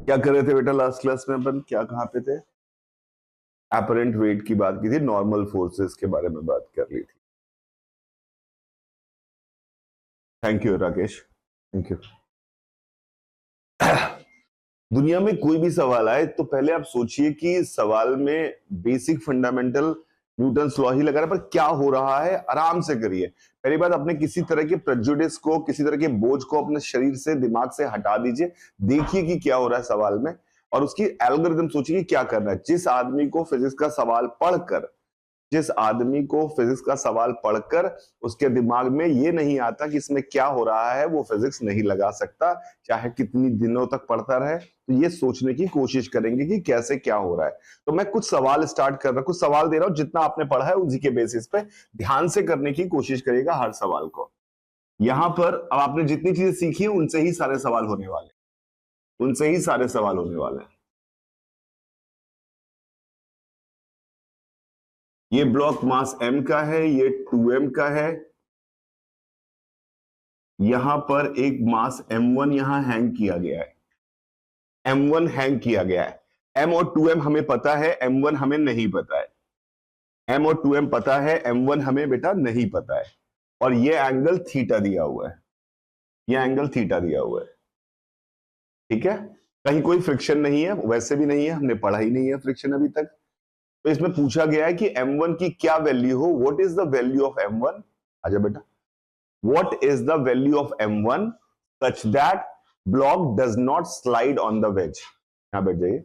क्या कर रहे थे बेटा लास्ट क्लास में? अपन क्या कहाँ पे थे? अपरेंट वेट की बात की थी, नॉर्मल फोर्सेस के बारे में बात कर ली थी। Thank you Rakesh, thank you. दुनिया में कोई भी सवाल आए तो पहले आप सोचिए कि सवाल में बेसिक फंडामेंटल न्यूटन्स लॉ ही लगा रहा है, पर क्या हो रहा है आराम से करिए। पहली बात, अपने किसी तरह के प्रेजुडिस को, किसी तरह के बोझ को अपने शरीर से, दिमाग से हटा दीजिए। देखिए कि क्या हो रहा है सवाल में, और उसकी एल्गोरिथम सोचिए कि क्या करना है। जिस आदमी को फिजिक्स का सवाल पढ़कर उसके दिमाग में ये नहीं आता कि इसमें क्या हो रहा है, वो फिजिक्स नहीं लगा सकता, चाहे कितनी दिनों तक पढ़ता रहे। तो ये सोचने की कोशिश करेंगे कि कैसे क्या हो रहा है। तो मैं कुछ सवाल स्टार्ट कर रहा हूं, कुछ सवाल दे रहा हूं, जितना आपने पढ़ा है उसी के बेसिस पे ध्यान से करने की कोशिश करिएगा हर सवाल को। यहां पर अब आपने जितनी चीजें सीखी है उनसे ही सारे सवाल होने वाले हैं। ये ब्लॉक मास m का है, ये 2m का है। यहां पर एक मास m1 यहां हैंग किया गया है, m1 हैंग किया गया है। m और 2m हमें पता है, m1 हमें नहीं पता है। m और 2m पता है, m1 हमें बेटा नहीं पता है। और ये एंगल थीटा दिया हुआ है, ठीक है। कहीं कोई फ्रिक्शन नहीं है, वैसे भी नहीं है, हमने पढ़ा ही नहीं है फ्रिक्शन अभी तक। तो इसमें पूछा गया है कि m1 की क्या वैल्यू हो। What is the value of m1? आजा बेटा, what is the value of m1 such that block does not slide on the wedge? यहां बैठ जाइए।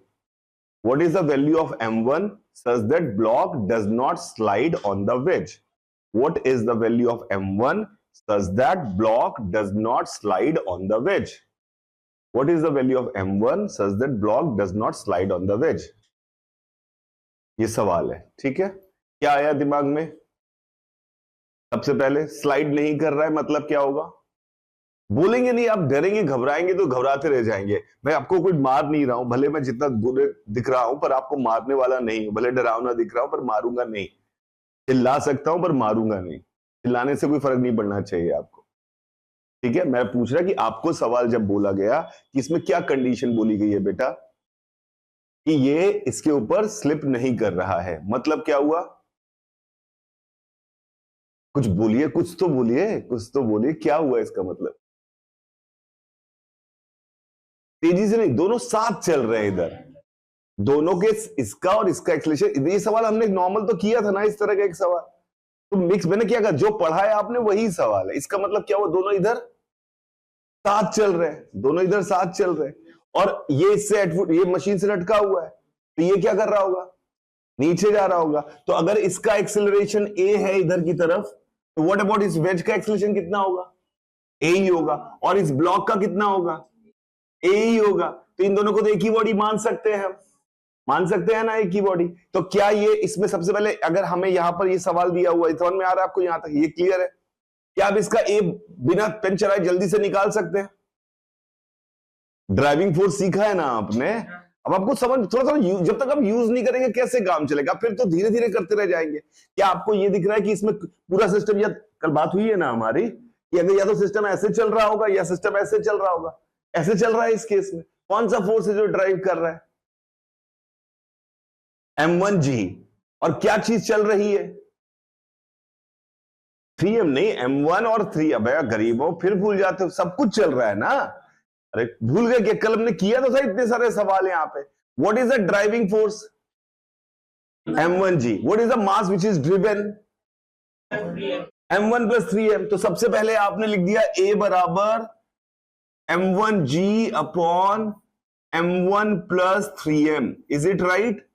What is the value of m1 such that block does not slide on the wedge? What is the value of m1 such that block does not slide on the wedge? What is the value of m1 such that block does not slide on the wedge? ये सवाल है, ठीक है। क्या आया दिमाग में? सबसे पहले स्लाइड नहीं कर रहा है मतलब क्या होगा? बोलेंगे नहीं, आप डरेंगे, घबराएंगे तो घबराते रह जाएंगे। मैं आपको कोई मार नहीं रहा हूं, भले मैं जितना बुरे दिख रहा हूं पर आपको मारने वाला नहीं हूं। भले डरावना दिख रहा हूं पर मारूंगा नहीं। चिल्ला सकता हूं पर मारूंगा नहीं। चिल्लाने से कोई फर्क नहीं पड़ना चाहिए आपको, ठीक है। मैं पूछ रहा कि आपको सवाल जब बोला गया कि इसमें क्या कंडीशन बोली गई है बेटा, कि ये इसके ऊपर स्लिप नहीं कर रहा है, मतलब क्या हुआ? कुछ बोलिए, कुछ तो बोलिए, क्या हुआ इसका मतलब? तेजी से नहीं, दोनों साथ चल रहे हैं इधर, दोनों के, इसका और इसका एक्सेलरेशन। ये सवाल हमने नॉर्मल तो किया था ना, इस तरह का एक सवाल। तो मिक्स मैंने क्या कहा, जो पढ़ा है आपने वही सवाल है। इसका मतलब क्या हुआ? दोनों इधर साथ चल रहे हैं, और ये इससे ये मशीन से लटका हुआ है, तो ये क्या कर रहा होगा? नीचे जा रहा होगा। तो अगर इसका एक्सेलरेशन ए है इधर की तरफ, तो व्हाट अबाउट इस वेज का एक्सेलरेशन कितना होगा? ए ही होगा। और इस ब्लॉक का कितना होगा? ए ही होगा। तो इन दोनों को तो एक ही बॉडी मान सकते हैं, हम मान सकते हैं ना, एक ही बॉडी। तो क्या ये इसमें सबसे पहले, अगर हमें यहां पर ये सवाल दिया हुआ है, समझ में आ रहा है आपको? यहां तक ये क्लियर है? क्या आप इसका ए बिना पेन चलाए जल्दी से निकाल सकते हैं? ड्राइविंग फोर्स सीखा है ना आपने, अब आपको समझ, थोड़ा सा जब तक आप यूज नहीं करेंगे कैसे काम चलेगा? फिर तो धीरे धीरे करते रह जाएंगे। क्या आपको ये दिख रहा है कि इसमें पूरा सिस्टम, या कल बात हुई है ना हमारी, कि अगर या तो सिस्टम ऐसे चल रहा होगा या सिस्टम ऐसे चल रहा होगा। ऐसे चल रहा है इस केस में, कौन सा फोर्स है जो ड्राइव कर रहा है? m1g। और क्या चीज चल रही है? 3m नहीं, m1 और 3। अब गरीबों फिर भूल जाते हो, सब कुछ चल रहा है ना। अरे भूल गए क्या? कल हमने किया तो था, इतने सारे सवाल यहां पे। What is the driving force? m1g। What is the mass which is driven? m1 plus 3m। तो सबसे पहले आपने लिख दिया a बराबर m1g upon m1 plus 3m। Is it right?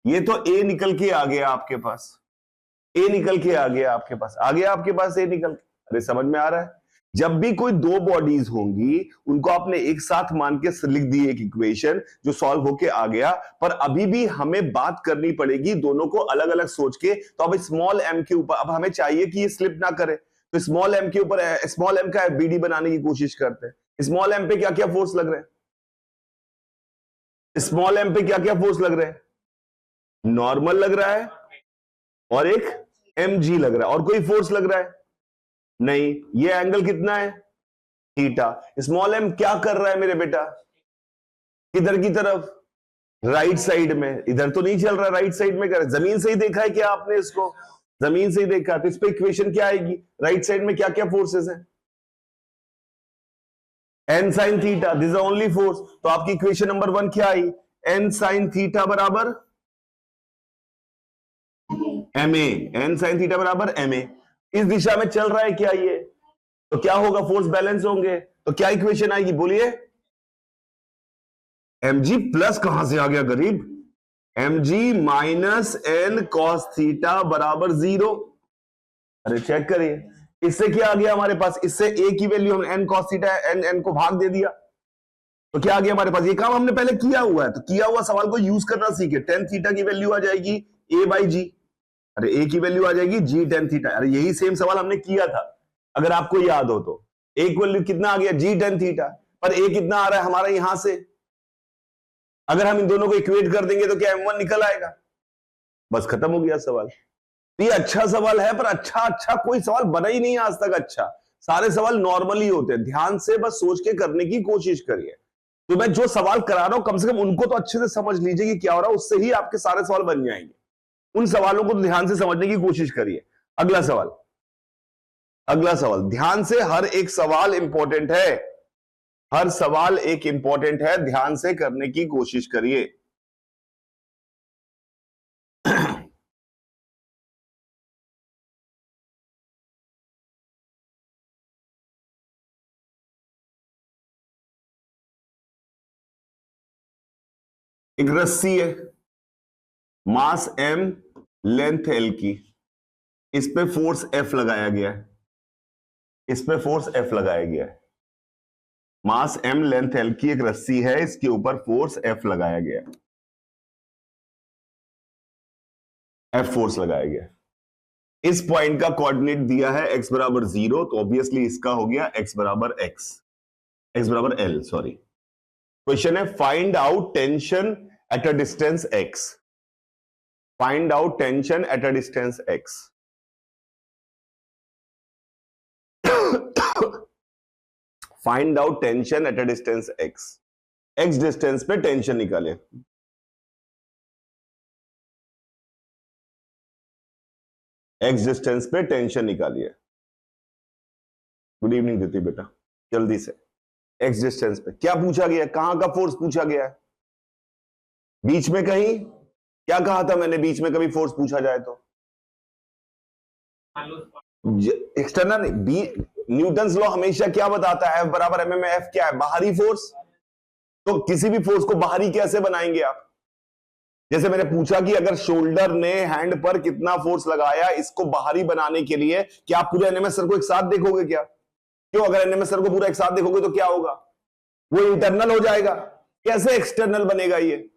ये तो a निकल के आ गया आपके पास, a निकल के आ गया आपके पास, आ गया आपके पास a निकल के। अरे समझ में आ रहा है? जब भी कोई दो बॉडीज होंगी, उनको आपने एक साथ मान के लिख दी एक इक्वेशन जो सॉल्व होके आ गया, पर अभी भी हमें बात करनी पड़ेगी दोनों को अलग अलग सोच के। तो अब स्मॉल m के ऊपर, अब हमें चाहिए कि ये स्लिप ना करे, तो स्मॉल m के ऊपर, स्मॉल m का बीडी बनाने की कोशिश करते हैं। स्मॉल m पे क्या क्या फोर्स लग रहे हैं? स्मॉल m पे क्या क्या फोर्स लग रहे हैं? नॉर्मल लग रहा है और एक mg लग रहा है, और कोई फोर्स लग रहा है नहीं। ये एंगल कितना है? थीटा। स्मॉल m क्या कर रहा है मेरे बेटा? किधर की तरफ? राइट साइड में। इधर तो नहीं चल रहा, राइट साइड में कर, जमीन से ही देखा है क्या आपने इसको? जमीन से ही देखा, तो इस पे इक्वेशन क्या आएगी? राइट साइड में क्या क्या फोर्सेस हैं? N sine theta, this is only force. तो आपकी इक्वेशन नंबर 1 क्या आई? एन साइन थीटा बराबर M A. N sine theta बराबर एम ए। इस दिशा में चल रहा है क्या ये? तो क्या होगा? फोर्स बैलेंस होंगे। तो क्या इक्वेशन आएगी बोलिए? mg प्लस कहां से आ गया गरीब? mg minus N cos theta बराबर 0। अरे चेक करिए, इससे क्या आ गया हमारे पास? इससे a की वैल्यू हम एन कॉस थीटा एन को भाग दे दिया, तो क्या आ गया हमारे पास? ये काम हमने पहले किया हुआ है, तो किया हुआ सवाल को यूज करना सीखे। टेन थीटा की वैल्यू आ जाएगी a बाई जी। अरे a की वैल्यू आ जाएगी जी टेन थीटा। अरे यही सेम सवाल हमने किया था, अगर आपको याद हो तो। a की वैल्यू कितना आ गया? जी टेन थीटा। पर a कितना आ रहा है हमारा यहां से? अगर हम इन दोनों को इक्वेट कर देंगे तो क्या m1 निकल आएगा? बस खत्म हो गया सवाल। ये अच्छा सवाल है, पर अच्छा कोई सवाल बना ही नहीं आज तक अच्छा। सारे सवाल नॉर्मल ही होते हैं। ध्यान से बस सोच के करने की कोशिश करिए। तो मैं जो सवाल करा रहा हूं कम से कम उनको तो अच्छे से समझ लीजिए कि क्या हो रहा है, उससे ही आपके सारे सवाल बन जाएंगे। उन सवालों को ध्यान से समझने की कोशिश करिए। अगला सवाल, अगला सवाल ध्यान से, हर एक सवाल इंपॉर्टेंट है, हर सवाल एक इंपॉर्टेंट है, ध्यान से करने की कोशिश करिए। एक रस्सी है, मास m, लेंथ l की, इस पे फोर्स F लगाया गया है, इस पे फोर्स F लगाया गया है। मास m, लेंथ l की एक रस्सी है, इसके ऊपर फोर्स F लगाया गया है, F फोर्स लगाया गया है। इस पॉइंट का कोऑर्डिनेट दिया है x बराबर 0, तो ऑब्वियसली इसका हो गया x बराबर x बराबर l, सॉरी। क्वेश्चन है find out tension at a distance x। Find out tension at a distance x। Find out tension at a distance x। x distance पे टेंशन निकाले। x डिस्टेंस पे tension निकालिए। Good evening दीदी बेटा, जल्दी से। x distance पे क्या पूछा गया? कहां का फोर्स पूछा गया है? बीच में कहीं? क्या कहा था मैंने? बीच में कभी फोर्स पूछा जाए तो एक्सटर्नल। न्यूटन्स लॉ हमेशा क्या बताता है? F बराबर एम में F क्या है? बाहरी फोर्स। तो किसी भी फोर्स को बाहरी कैसे बनाएंगे आप? जैसे मैंने पूछा कि अगर शोल्डर ने हैंड पर कितना फोर्स लगाया, इसको बाहरी बनाने के लिए क्या आप पूरे एनएमएस सर को एक साथ देखोगे क्या? क्यों? अगर एनएमएस सर को पूरा एक साथ देखोगे तो क्या होगा? वो इंटरनल हो जाएगा। कैसे एक्सटर्नल बनेगा ये?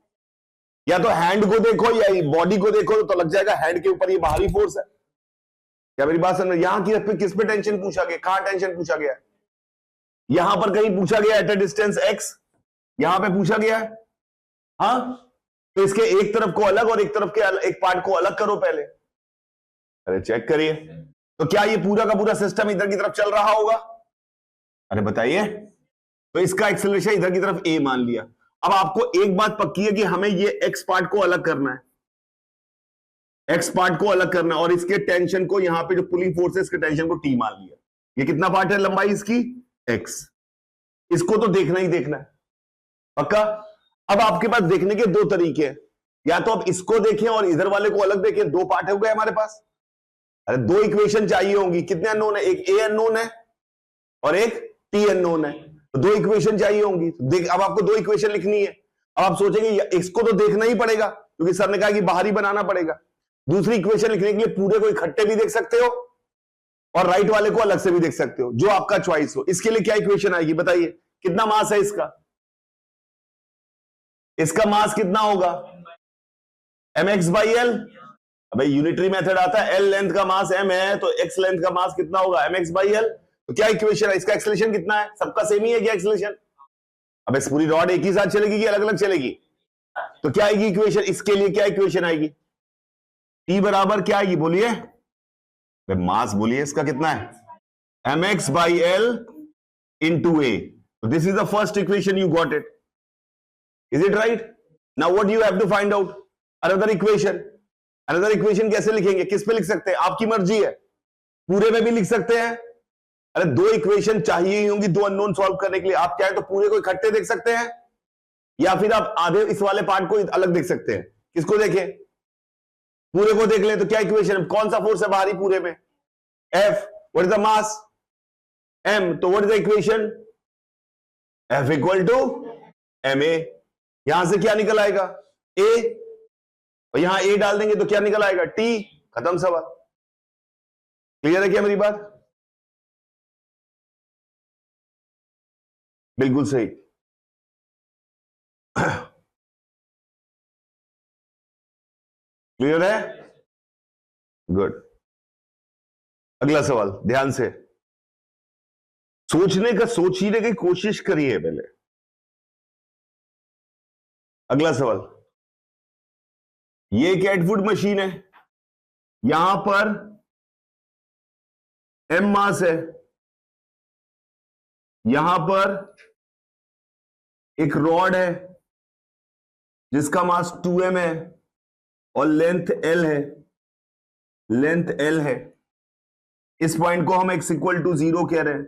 या तो हैंड को देखो या बॉडी को देखो तो लग जाएगा हैंड के ऊपर ये बाहरी फोर्स है। क्या मेरी बात समझ? यहां की किस पे टेंशन पूछा गया? कहां टेंशन पूछा गया? यहां पर कहीं पूछा गया एट अ डिस्टेंस x, यहां पे पूछा गया है। हाँ, तो इसके एक तरफ को अलग और एक तरफ के एक पार्ट को अलग करो पहले। अरे चेक करिए, तो क्या ये पूरा का पूरा सिस्टम इधर की तरफ चल रहा होगा? अरे बताइए। तो इसका एक्सेलरेशन इधर की तरफ a मान लिया। अब आपको एक बात पक्की है कि हमें ये x पार्ट को अलग करना है, x पार्ट को अलग करना है, और इसके टेंशन को, यहां पे जो पुलिंग फोर्स है इसके टेंशन को t मान लिया। ये कितना पार्ट है लंबाई इसकी? x। इसको तो देखना ही देखना है, पक्का। अब आपके पास देखने के दो तरीके हैं, या तो आप इसको देखें और इधर वाले को अलग देखें। दो पार्ट हो गए हमारे पास। अरे दो इक्वेशन चाहिए होंगी। कितने अननोन है? एक a अननोन है और एक t अननोन है, तो दो इक्वेशन चाहिए होंगी। अब आपको दो इक्वेशन लिखनी है। अब आप सोचेंगे इसको तो देखना ही पड़ेगा क्योंकि सर ने कहा कि बाहरी बनाना पड़ेगा। दूसरी इक्वेशन लिखने के लिए पूरे को इकट्ठे भी देख सकते हो और राइट वाले को अलग से भी देख सकते हो, जो आपका चॉइस हो। इसके लिए क्या इक्वेशन आएगी बताइए? कितना मास है इसका? इसका मास कितना होगा? mx by L. अब यूनिटरी मेथड आता है, एल लेंथ का मास m है तो x लेंथ का मास कितना होगा? mx by L. तो क्या इक्वेशन है? इसका एक्सेलरेशन कितना है? सबका सेम ही है क्या एक्सेलरेशन? अब इस पूरी रॉड एक ही साथ चलेगी कि अलग अलग चलेगी? तो क्या आएगी इक्वेशन? इसके लिए क्या इक्वेशन आएगी? T बराबर क्या आएगी बोलिए? मास बोलिए इसका कितना है? mx by L into A. This is the first equation, you got it. Is it right? Now what you have to find out? Another equation. Another equation कैसे लिखेंगे, किस पे लिख सकते हैं? आपकी मर्जी है, पूरे में भी लिख सकते हैं। अरे दो इक्वेशन चाहिए ही होंगी दो अननोन सॉल्व करने के लिए। आप चाहे तो पूरे को इकट्ठे देख सकते हैं, या फिर आप आधे इस वाले पार्ट को अलग देख सकते हैं। किसको देखें? पूरे को देख लें तो क्या इक्वेशन है? कौन सा फोर्स है बाहरी पूरे में? F. What is the mass? M. तो what is the equation? F equal to ma। यहां से क्या निकल आएगा? A। और यहां A डाल देंगे तो क्या निकल आएगा? T। खत्म सवाल। क्लियर है क्या मेरी बात? बिल्कुल सही। क्लियर है? गुड। अगला सवाल ध्यान से सोचने की कोशिश करिए पहले। अगला सवाल, ये एक एटवुड मशीन है, यहां पर m मास है, यहां पर एक रॉड है जिसका मास 2m है और लेंथ l है, लेंथ l है। इस पॉइंट को हम x इक्वल टू 0 कह रहे हैं।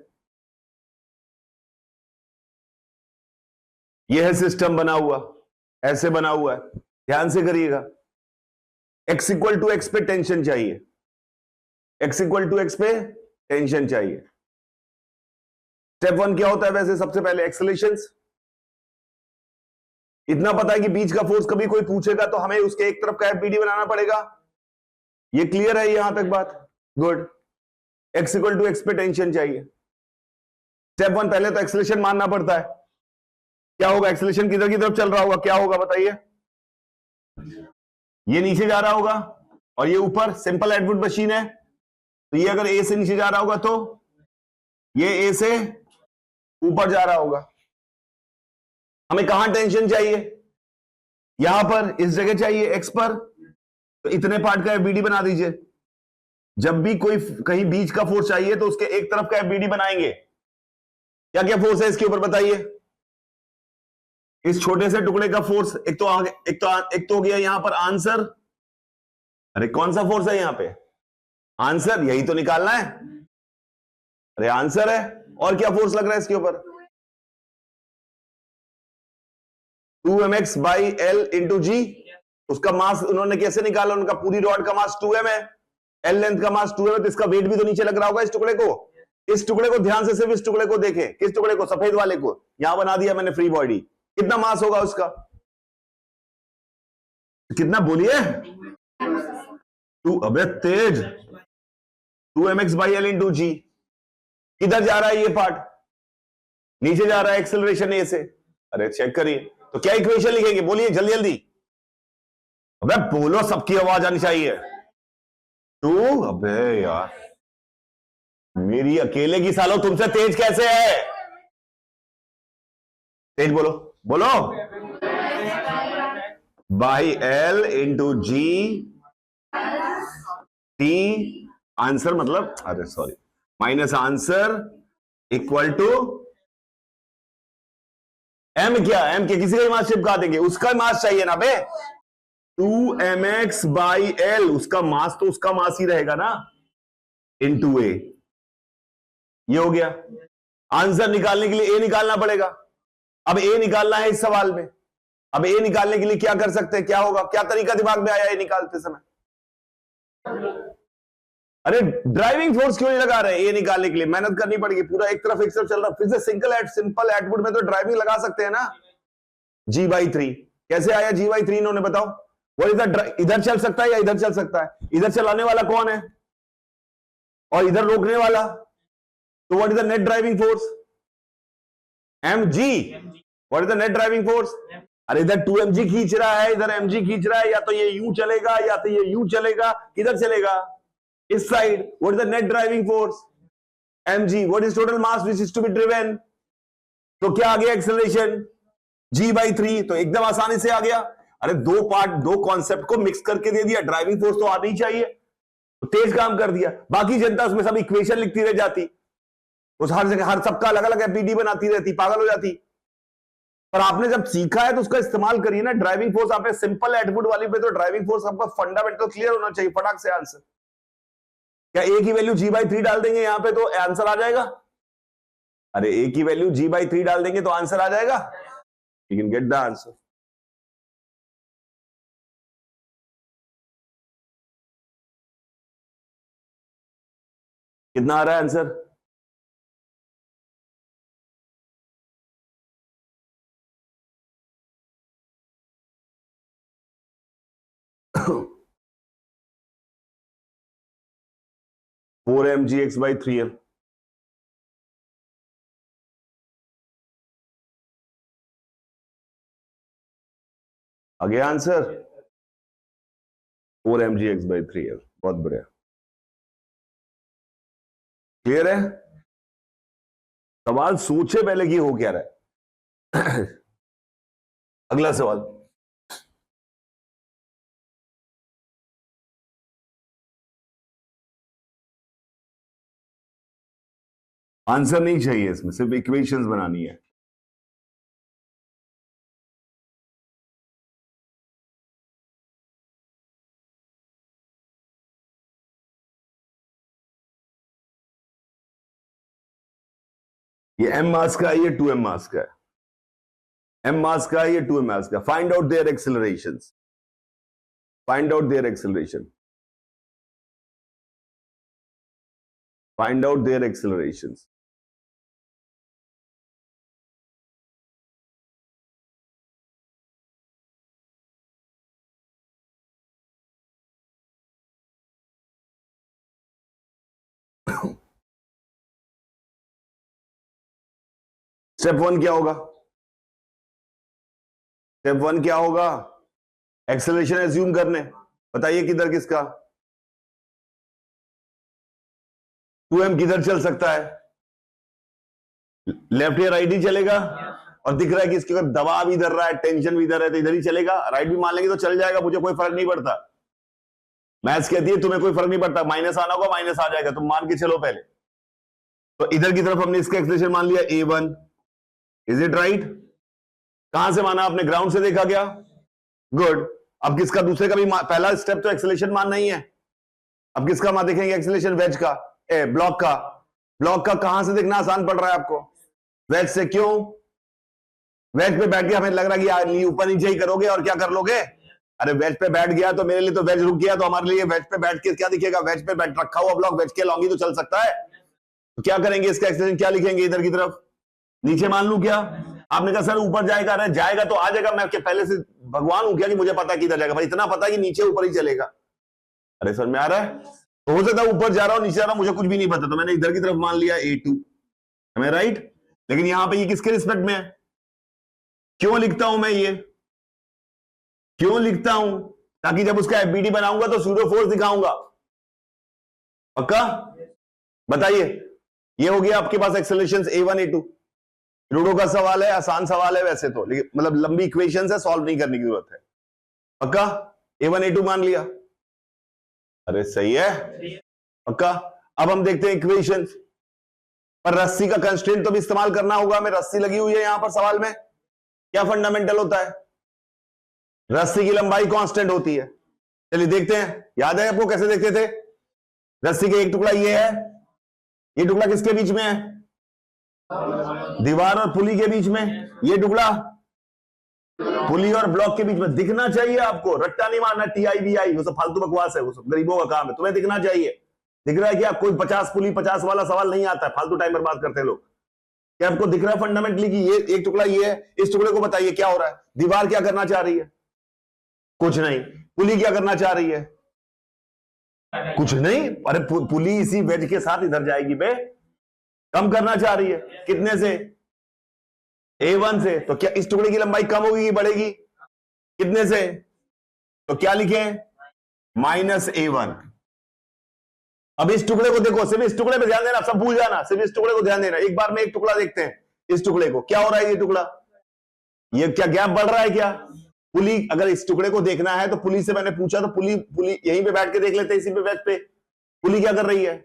यह है सिस्टम बना हुआ, ऐसे बना हुआ है, ध्यान से करिएगा। x इक्वल टू x पे टेंशन चाहिए, x इक्वल टू x पे टेंशन चाहिए। स्टेप 1 क्या होता है वैसे? सबसे पहले एक्सेलरेशंस। इतना पता है कि बीच का फोर्स कभी कोई पूछेगा तो हमें उसके एक तरफ का एफबीडी बनाना पड़ेगा। ये क्लियर है यहां तक बात? Good. x equal to x पे टेंशन चाहिए। स्टेप 1 पहले तो एक्सेलरेशन मानना पड़ता है। क्या होगा? एक्सेलरेशन किधर की तरफ चल रहा होगा? क्या होगा बताइए? ये नीचे जा रहा होगा और ये ऊपर। सिंपल एटवुड मशीन है तो ये अगर A से नीचे जा रहा होगा तो ये A से ऊपर जा रहा होगा। हमें कहां टेंशन चाहिए? यहां पर, इस जगह चाहिए x पर। तो इतने पार्ट का एफबीडी बना दीजिए। जब भी कोई कहीं बीच का फोर्स चाहिए तो उसके एक तरफ का एफबीडी बनाएंगे। क्या क्या फोर्स है इसके ऊपर बताइए? इस छोटे से टुकड़े का फोर्स एक तो हो गया यहां पर आंसर। अरे कौन सा फोर्स है यहां पे? आंसर, यही तो निकालना है। अरे आंसर है। और क्या फोर्स लग रहा है इसके ऊपर? 2mx बाई एल इंटू जी। उसका मास उन्होंने कैसे निकाला? उनका पूरी रॉड का मास 2m है, एल लेंथ का मास 2m है, तो इसका वेट भी तो नीचे लग रहा होगा इस टुकड़े को। इस टुकड़े को ध्यान से, सिर्फ इस टुकड़े को देखें। किस टुकड़े को? सफेद वाले को। यहां बना दिया मैंने फ्री बॉडी। कितना मास होगा उसका? कितना बोलिए? 2। अबे तेज, 2mx बाई एल इंटू जी। किधर जा रहा है ये पार्ट? नीचे जा रहा है एक्सेलरेशन ए से। अरे चेक करिए। तो क्या इक्वेशन लिखेंगे? बोलिए जल्दी जल्दी। अबे बोलो, सबकी आवाज आनी चाहिए। 2। अबे यार मेरी अकेले की सालों तुमसे तेज कैसे है? तेज बोलो, बोलो। By L into G T. Answer मतलब, अरे sorry, minus answer equal to M. क्या एम के किसी का मास चिपका देंगे, उसका मास चाहिए ना बे। 2mx बाई एल, उसका मास तो उसका मास ही रहेगा ना, इनटू ए। ये हो गया। आंसर निकालने के लिए ए निकालना पड़ेगा। अब ए निकालना है इस सवाल में। अब ए निकालने के लिए क्या कर सकते हैं? क्या होगा? क्या तरीका दिमाग में आया ए निकालते समय? अरे ड्राइविंग फोर्स क्यों नहीं लगा रहे? ए निकालने के लिए मेहनत करनी पड़ेगी। पूरा एक तरफ चल रहा, फिर से सिंपल एटवुड में तो ड्राइविंग लगा सकते हैं ना। G/3 कैसे आया? G/3 इन्होंने बताओ। वो इधर चल सकता है या इधर चल सकता है? इधर चलाने वाला कौन है और इधर रोकने वाला? तो what is the net driving force? mg। What is the net driving force? अरे इधर 2mg खींच रहा है, इधर mg खींच रहा है। या तो ये यूं चलेगा या तो ये यूं चलेगा। किधर चलेगा? इस side. What is the net driving force? mg। What is total mass which is to be driven? तो क्या आ गया? Acceleration G/3। तो एकदम आसानी से आ गया। अरे दो कॉन्सेप्ट को मिक्स करके दे दिया। ड्राइविंग फोर्स तो आनी ही चाहिए, तो तेज काम कर दिया। बाकी जनता उसमें सब इक्वेशन लिखती रह जाती, उस हर जगह हर सबका अलग अलग एफबीडी बनाती रहती, पागल हो जाती। पर आपने जब सीखा है तो उसका इस्तेमाल करिए ना। ड्राइविंग फोर्स आपने सिंपल एट्रिब्यूट वाली पे तो ड्राइविंग फोर्स आपका फंडामेंटल क्लियर होना चाहिए, फटाक से आंसर। क्या ए की वैल्यू g/3 डाल देंगे यहां पे तो आंसर आ जाएगा? अरे ए की वैल्यू g/3 डाल देंगे तो आंसर आ जाएगा। You can get the answer. कितना आ रहा है आंसर? Four mgx/3l। आ गया आंसर? 4 mgx/3l। बहुत बढ़िया, क्लियर है? सवाल सोचे पहले कि हो क्या रहा है। अगला सवाल, आंसर नहीं चाहिए इसमें, सिर्फ इक्वेशंस बनानी है। ये m मास का है, ये 2m मास का है। m मास का है, ये 2m मास का। Find out their accelerations, find out their acceleration, find out their accelerations. Step 1 क्या होगा? स्टेप 1 क्या होगा? एक्सेलरेशन एज्यूम करने। बताइए किधर किसका? 2m किधर चल सकता है? लेफ्ट या राइट ही चलेगा। और दिख रहा है कि इसके अगर दबाव भी इधर रहा है, टेंशन भी इधर है, तो इधर ही चलेगा। राइट भी मान लेंगे तो चल जाएगा, मुझे कोई फर्क नहीं पड़ता। मैथ्स कहती है तुम्हें कोई फर्क नहीं पड़ता, माइनस आना होगा माइनस आ जाएगा, तुम मान के चलो पहले। तो इधर की तरफ हमने इसका एक्सेलरेशन मान लिया a1। Is it right? कहां से माना आपने? ग्राउंड से देखा क्या? गुड। अब किसका? दूसरे का भी पहला स्टेप तो एक्सेलरेशन मानना ही है। अब किसका मान देखेंगे एक्सेलरेशन? वेज का, ब्लॉक का। ब्लॉक का कहां से देखना आसान पड़ रहा है आपको? वेज से। क्यों? वेज पे बैठ के हमें लग रहा है कि ऊपर नीचे ही करोगे और क्या कर लोगे। अरे वेज पे बैठ गया तो मेरे लिए तो वेज रुक गया, तो हमारे लिए वेज पे बैठ के क्या दिखेगा? वेज पे बैठ रखा हुआ ब्लॉक वेज के लॉन्ग ही तो चल सकता है। तो क्या करेंगे? इसका एक्सटेंशन क्या लिखेंगे? इधर की तरफ नीचे मान लू क्या? आपने कहा सर ऊपर जाएगा। अरे जाएगा तो आ जाएगा, मैं पहले से भगवान हूं क्या कि मुझे पता है किधर जाएगा? भाई इतना पता है कि नीचे ऊपर ही चलेगा। अरे सर में आ रहा है, तो हो सकता है ऊपर जा रहा हूं नीचे जा रहा हूं, मुझे कुछ भी नहीं पता, तो मैंने इधर की तरफ मान लिया a2। हमें राइट? लेकिन यहां पे ये किसके रिस्पेक्ट में है? क्यों लिखता हूं मैं ये? क्यों लिखता हूं? ताकि जब उसका एफबीडी बनाऊंगा तो सूडो फोर्स दिखाऊंगा। पक्का? बताइए। ये हो गया आपके पास एक्सेलरेशंस a1 a2। लूडो का सवाल है, आसान सवाल है वैसे तो, लेकिन मतलब लंबी इक्वेशंस है, सॉल्व नहीं करने की जरूरत है। पक्का? a1 a2 मान लिया। अरे सही है, पक्का। अब हम देखते हैं इक्वेशंस। पर रस्सी का कंस्ट्रेंट तो भी इस्तेमाल करना होगा हमें। रस्सी लगी हुई है यहां पर सवाल में। क्या फंडामेंटल होता है? रस्सी की लंबाई कांस्टेंट होती है। चलिए देखते हैं, याद है आपको कैसे देखते थे? रस्सी का एक टुकड़ा ये है, ये टुकड़ा किसके बीच में है? दीवार और पुली के बीच में। ये टुकड़ा पुली और ब्लॉक के बीच में। दिखना चाहिए आपको, रट्टा नहीं मारना TIVI, वो सब फालतू बकवास है, वो सब गरीबों का काम है। तुम्हें दिखना चाहिए। दिख रहा है कि आप कोई 50 पुली 50 वाला सवाल नहीं आता है, फालतू टाइम बर्बाद करते हैं लोग। क्या आपको दिख रहा है फंडामेंटली कि ये एक टुकड़ा ये है? इस टुकड़े को बताइए क्या हो रहा है? दीवार क्या करना चाह रही है? कुछ नहीं। पुली क्या करना चाह रही है? कुछ नहीं। अरे पुली इसी वेज के साथ इधर जाएगी बे। कम करना चाह रही है कितने से? a1 से। तो क्या इस टुकड़े की लंबाई कम होगी कि बढ़ेगी? कितने से? तो क्या लिखें? -a1। अब इस टुकड़े को देखो, सिर्फ इस टुकड़े पे ध्यान देना, सब भूल जाना, सिर्फ इस टुकड़े को ध्यान देना। एक बार में एक टुकड़ा देखते हैं। इस टुकड़े को क्या हो रहा है? ये टुकड़ा, ये क्या गैप बढ़ रहा है क्या? पुली, अगर इस टुकड़े को देखना है तो पुली से मैंने पूछा, तो पुली यहीं पे बैठ के देख लेते हैं, इसी पे वेज पे। पुली क्या कर रही है?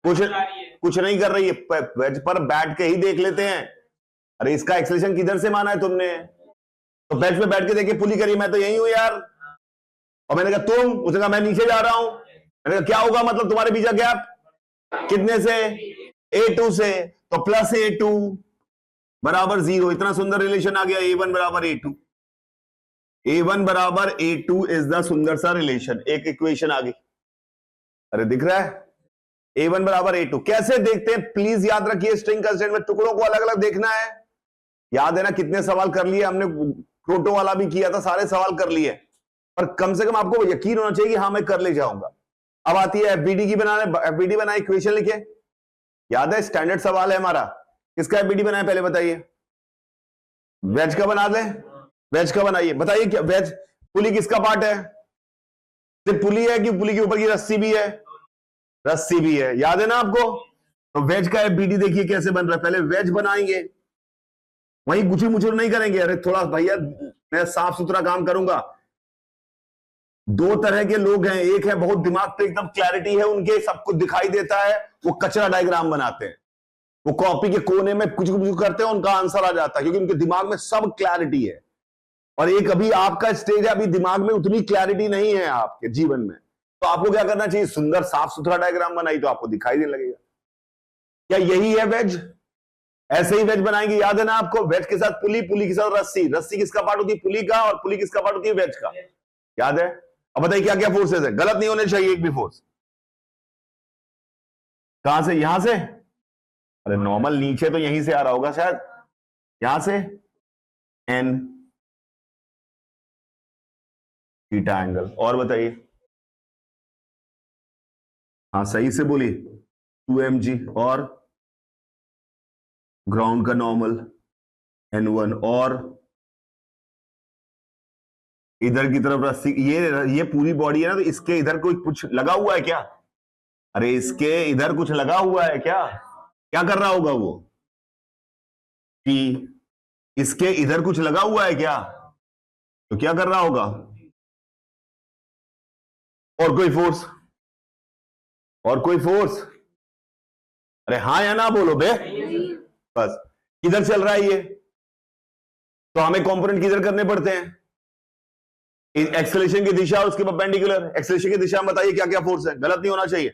कुछ नहीं कर रही है, वेज पर बैठ के ही देख लेते हैं। अरे इसका एक्सेलेरेशन किधर से माना है तुमने? तो बेंच पे बैठ के देखिए पुली करी, मैं तो यही हूं यार। और मैंने कहा तुम, उसने कहा मैं नीचे जा रहा हूं। मैंने कहा क्या होगा, मतलब तुम्हारे बीच का गैप कितने से? A2 से। तो प्लस A2 बराबर 0। इतना सुंदर रिलेशन आ गया, A1 बराबर A2। A1 बराबर A2 इज द सुंदर सा रिलेशन। एक इक्वेशन आ गई। अरे दिख रहा है? A1 बराबर A2 कैसे देखते हैं? प्लीज याद रखिए, स्ट्रिंग कंस्टेंट में टुकड़ों को अलग अलग देखना है। याद है ना कितने सवाल कर लिए हमने, प्रोटो वाला भी किया था, सारे सवाल कर लिए। पर कम से कम आपको यकीन होना चाहिए कि हाँ मैं कर ले जाऊंगा। अब आती है एफबीडी की बनाने, एफबीडी बनाए, इक्वेशन लिखे। याद है स्टैंडर्ड सवाल है हमारा, किसका एफबीडी बनाए पहले बताइए? वेज का बना दे, वेज का बनाइए, बताइए क्या वेज पुली किसका पार्ट है? सिर्फ पुली है कि पुली के ऊपर की रस्सी भी है? रस्सी भी है, याद है ना आपको? तो वेज का एफबीडी देखिए कैसे बन रहा है, पहले वेज बनाएंगे, वहीं गुचुर मुचुर नहीं करेंगे। अरे थोड़ा भैया मैं साफ सुथरा काम करूंगा। दो तरह के लोग हैं, एक है बहुत दिमाग पे एकदम क्लैरिटी है उनके, सब कुछ दिखाई देता है, वो कचरा डायग्राम बनाते हैं, वो कॉपी के कोने में कुछ कुछ करते हैं, उनका आंसर आ जाता है क्योंकि उनके दिमाग में सब क्लैरिटी है। और एक अभी आपका स्टेज है, अभी दिमाग में उतनी क्लैरिटी नहीं है आपके जीवन में, तो आपको क्या करना चाहिए? सुंदर साफ सुथरा डायग्राम बनाई तो आपको दिखाई देने लगेगा। क्या यही है वेज? ऐसे ही वेज बनाएंगे, याद है ना आपको? वेज के साथ पुली, पुली के साथ रस्सी, रस्सी किसका पार्ट होती है? पुली का। और पुली किसका पार्ट होती है? वेज का। याद है? अब बताइए क्या क्या फोर्सेस है? गलत नहीं होने चाहिए एक भी फोर्स। कहां से? यहां से? अरे नॉर्मल नीचे तो यहीं से आ रहा होगा शायद, यहां से एन थीटा एंगल। और बताइए, हाँ सही से बोली, 2mg। और ग्राउंड का नॉर्मल N1। और इधर की तरफ रस्सी, ये पूरी बॉडी है ना, तो इसके इधर कोई कुछ लगा हुआ है क्या? अरे इसके इधर कुछ लगा हुआ है क्या? क्या कर रहा होगा वो? कि इसके इधर कुछ लगा हुआ है क्या? तो क्या कर रहा होगा? और कोई फोर्स? और कोई फोर्स? अरे हाँ या ना बोलो बे। बस किधर चल रहा है ये? तो हमें कंपोनेंट किधर करने पड़ते हैं? एक्सेलेरेशन की दिशा और उसके परपेंडिकुलर। एक्सेलेरेशन की दिशा में बताइए क्या क्या फोर्स है, गलत नहीं होना चाहिए।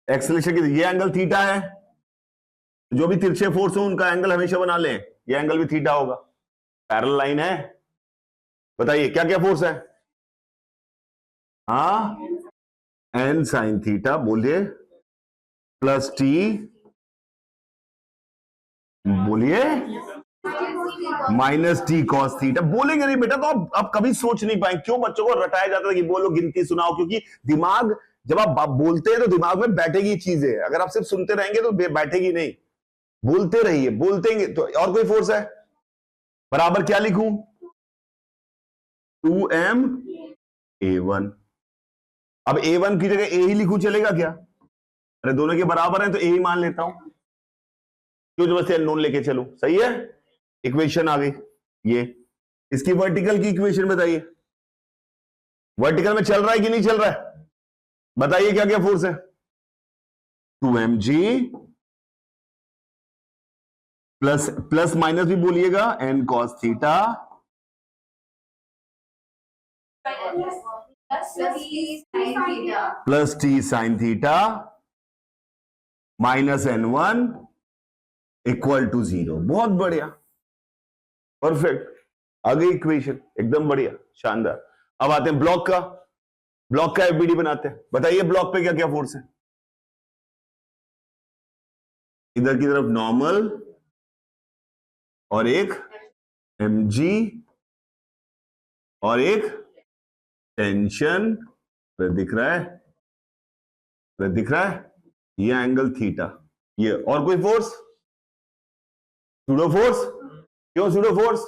एक्सेलेरेशन की, ये एंगल थीटा है, जो भी तिरछे फोर्स हो उनका एंगल हमेशा बना लें, ये एंगल भी थीटा होगा, पैरेलल लाइन है। बताइए क्या क्या फोर्स है? हाँ एन साइन थीटा, बोलिए, प्लस टी, बोलिए, माइनस टी कॉस थीटा। बोलेंगे नहीं बेटा तो आप कभी सोच नहीं पाएंगे। क्यों बच्चों को रटाया जाता है कि बोलो गिनती सुनाओ? क्योंकि दिमाग जब आप बोलते हैं तो दिमाग में बैठेगी चीजें, अगर आप सिर्फ सुनते रहेंगे तो बैठेगी नहीं। बोलते रहिए, बोलते तो। और कोई फोर्स है? बराबर क्या लिखूं? 2m A1। अब A1 की जगह A ही लिखूं, चलेगा क्या? अरे दोनों के बराबर हैं तो A ही मान लेता हूं, क्यों जबरदस्ती अननोन लेके चलूं? सही है, इक्वेशन आ गई ये। इसकी वर्टिकल की इक्वेशन बताइए, वर्टिकल में चल रहा है कि नहीं चल रहा है? बताइए क्या क्या फोर्स है? 2mg प्लस, प्लस माइनस भी बोलिएगा, n cos theta plus T sine theta minus N1 equal to 0। बहुत बढ़िया, परफेक्ट, आ गई इक्वेशन, एकदम बढ़िया, शानदार। अब आते हैं ब्लॉक का, ब्लॉक का एफबीडी बनाते हैं। बताइए ब्लॉक पे क्या क्या फोर्स है? इधर की तरफ नॉर्मल और एक mg और एक टेंशन, दिख रहा है? दिख रहा है? ये एंगल थीटा, ये। और कोई फोर्स? Pseudo force. क्यों सूडो फोर्स?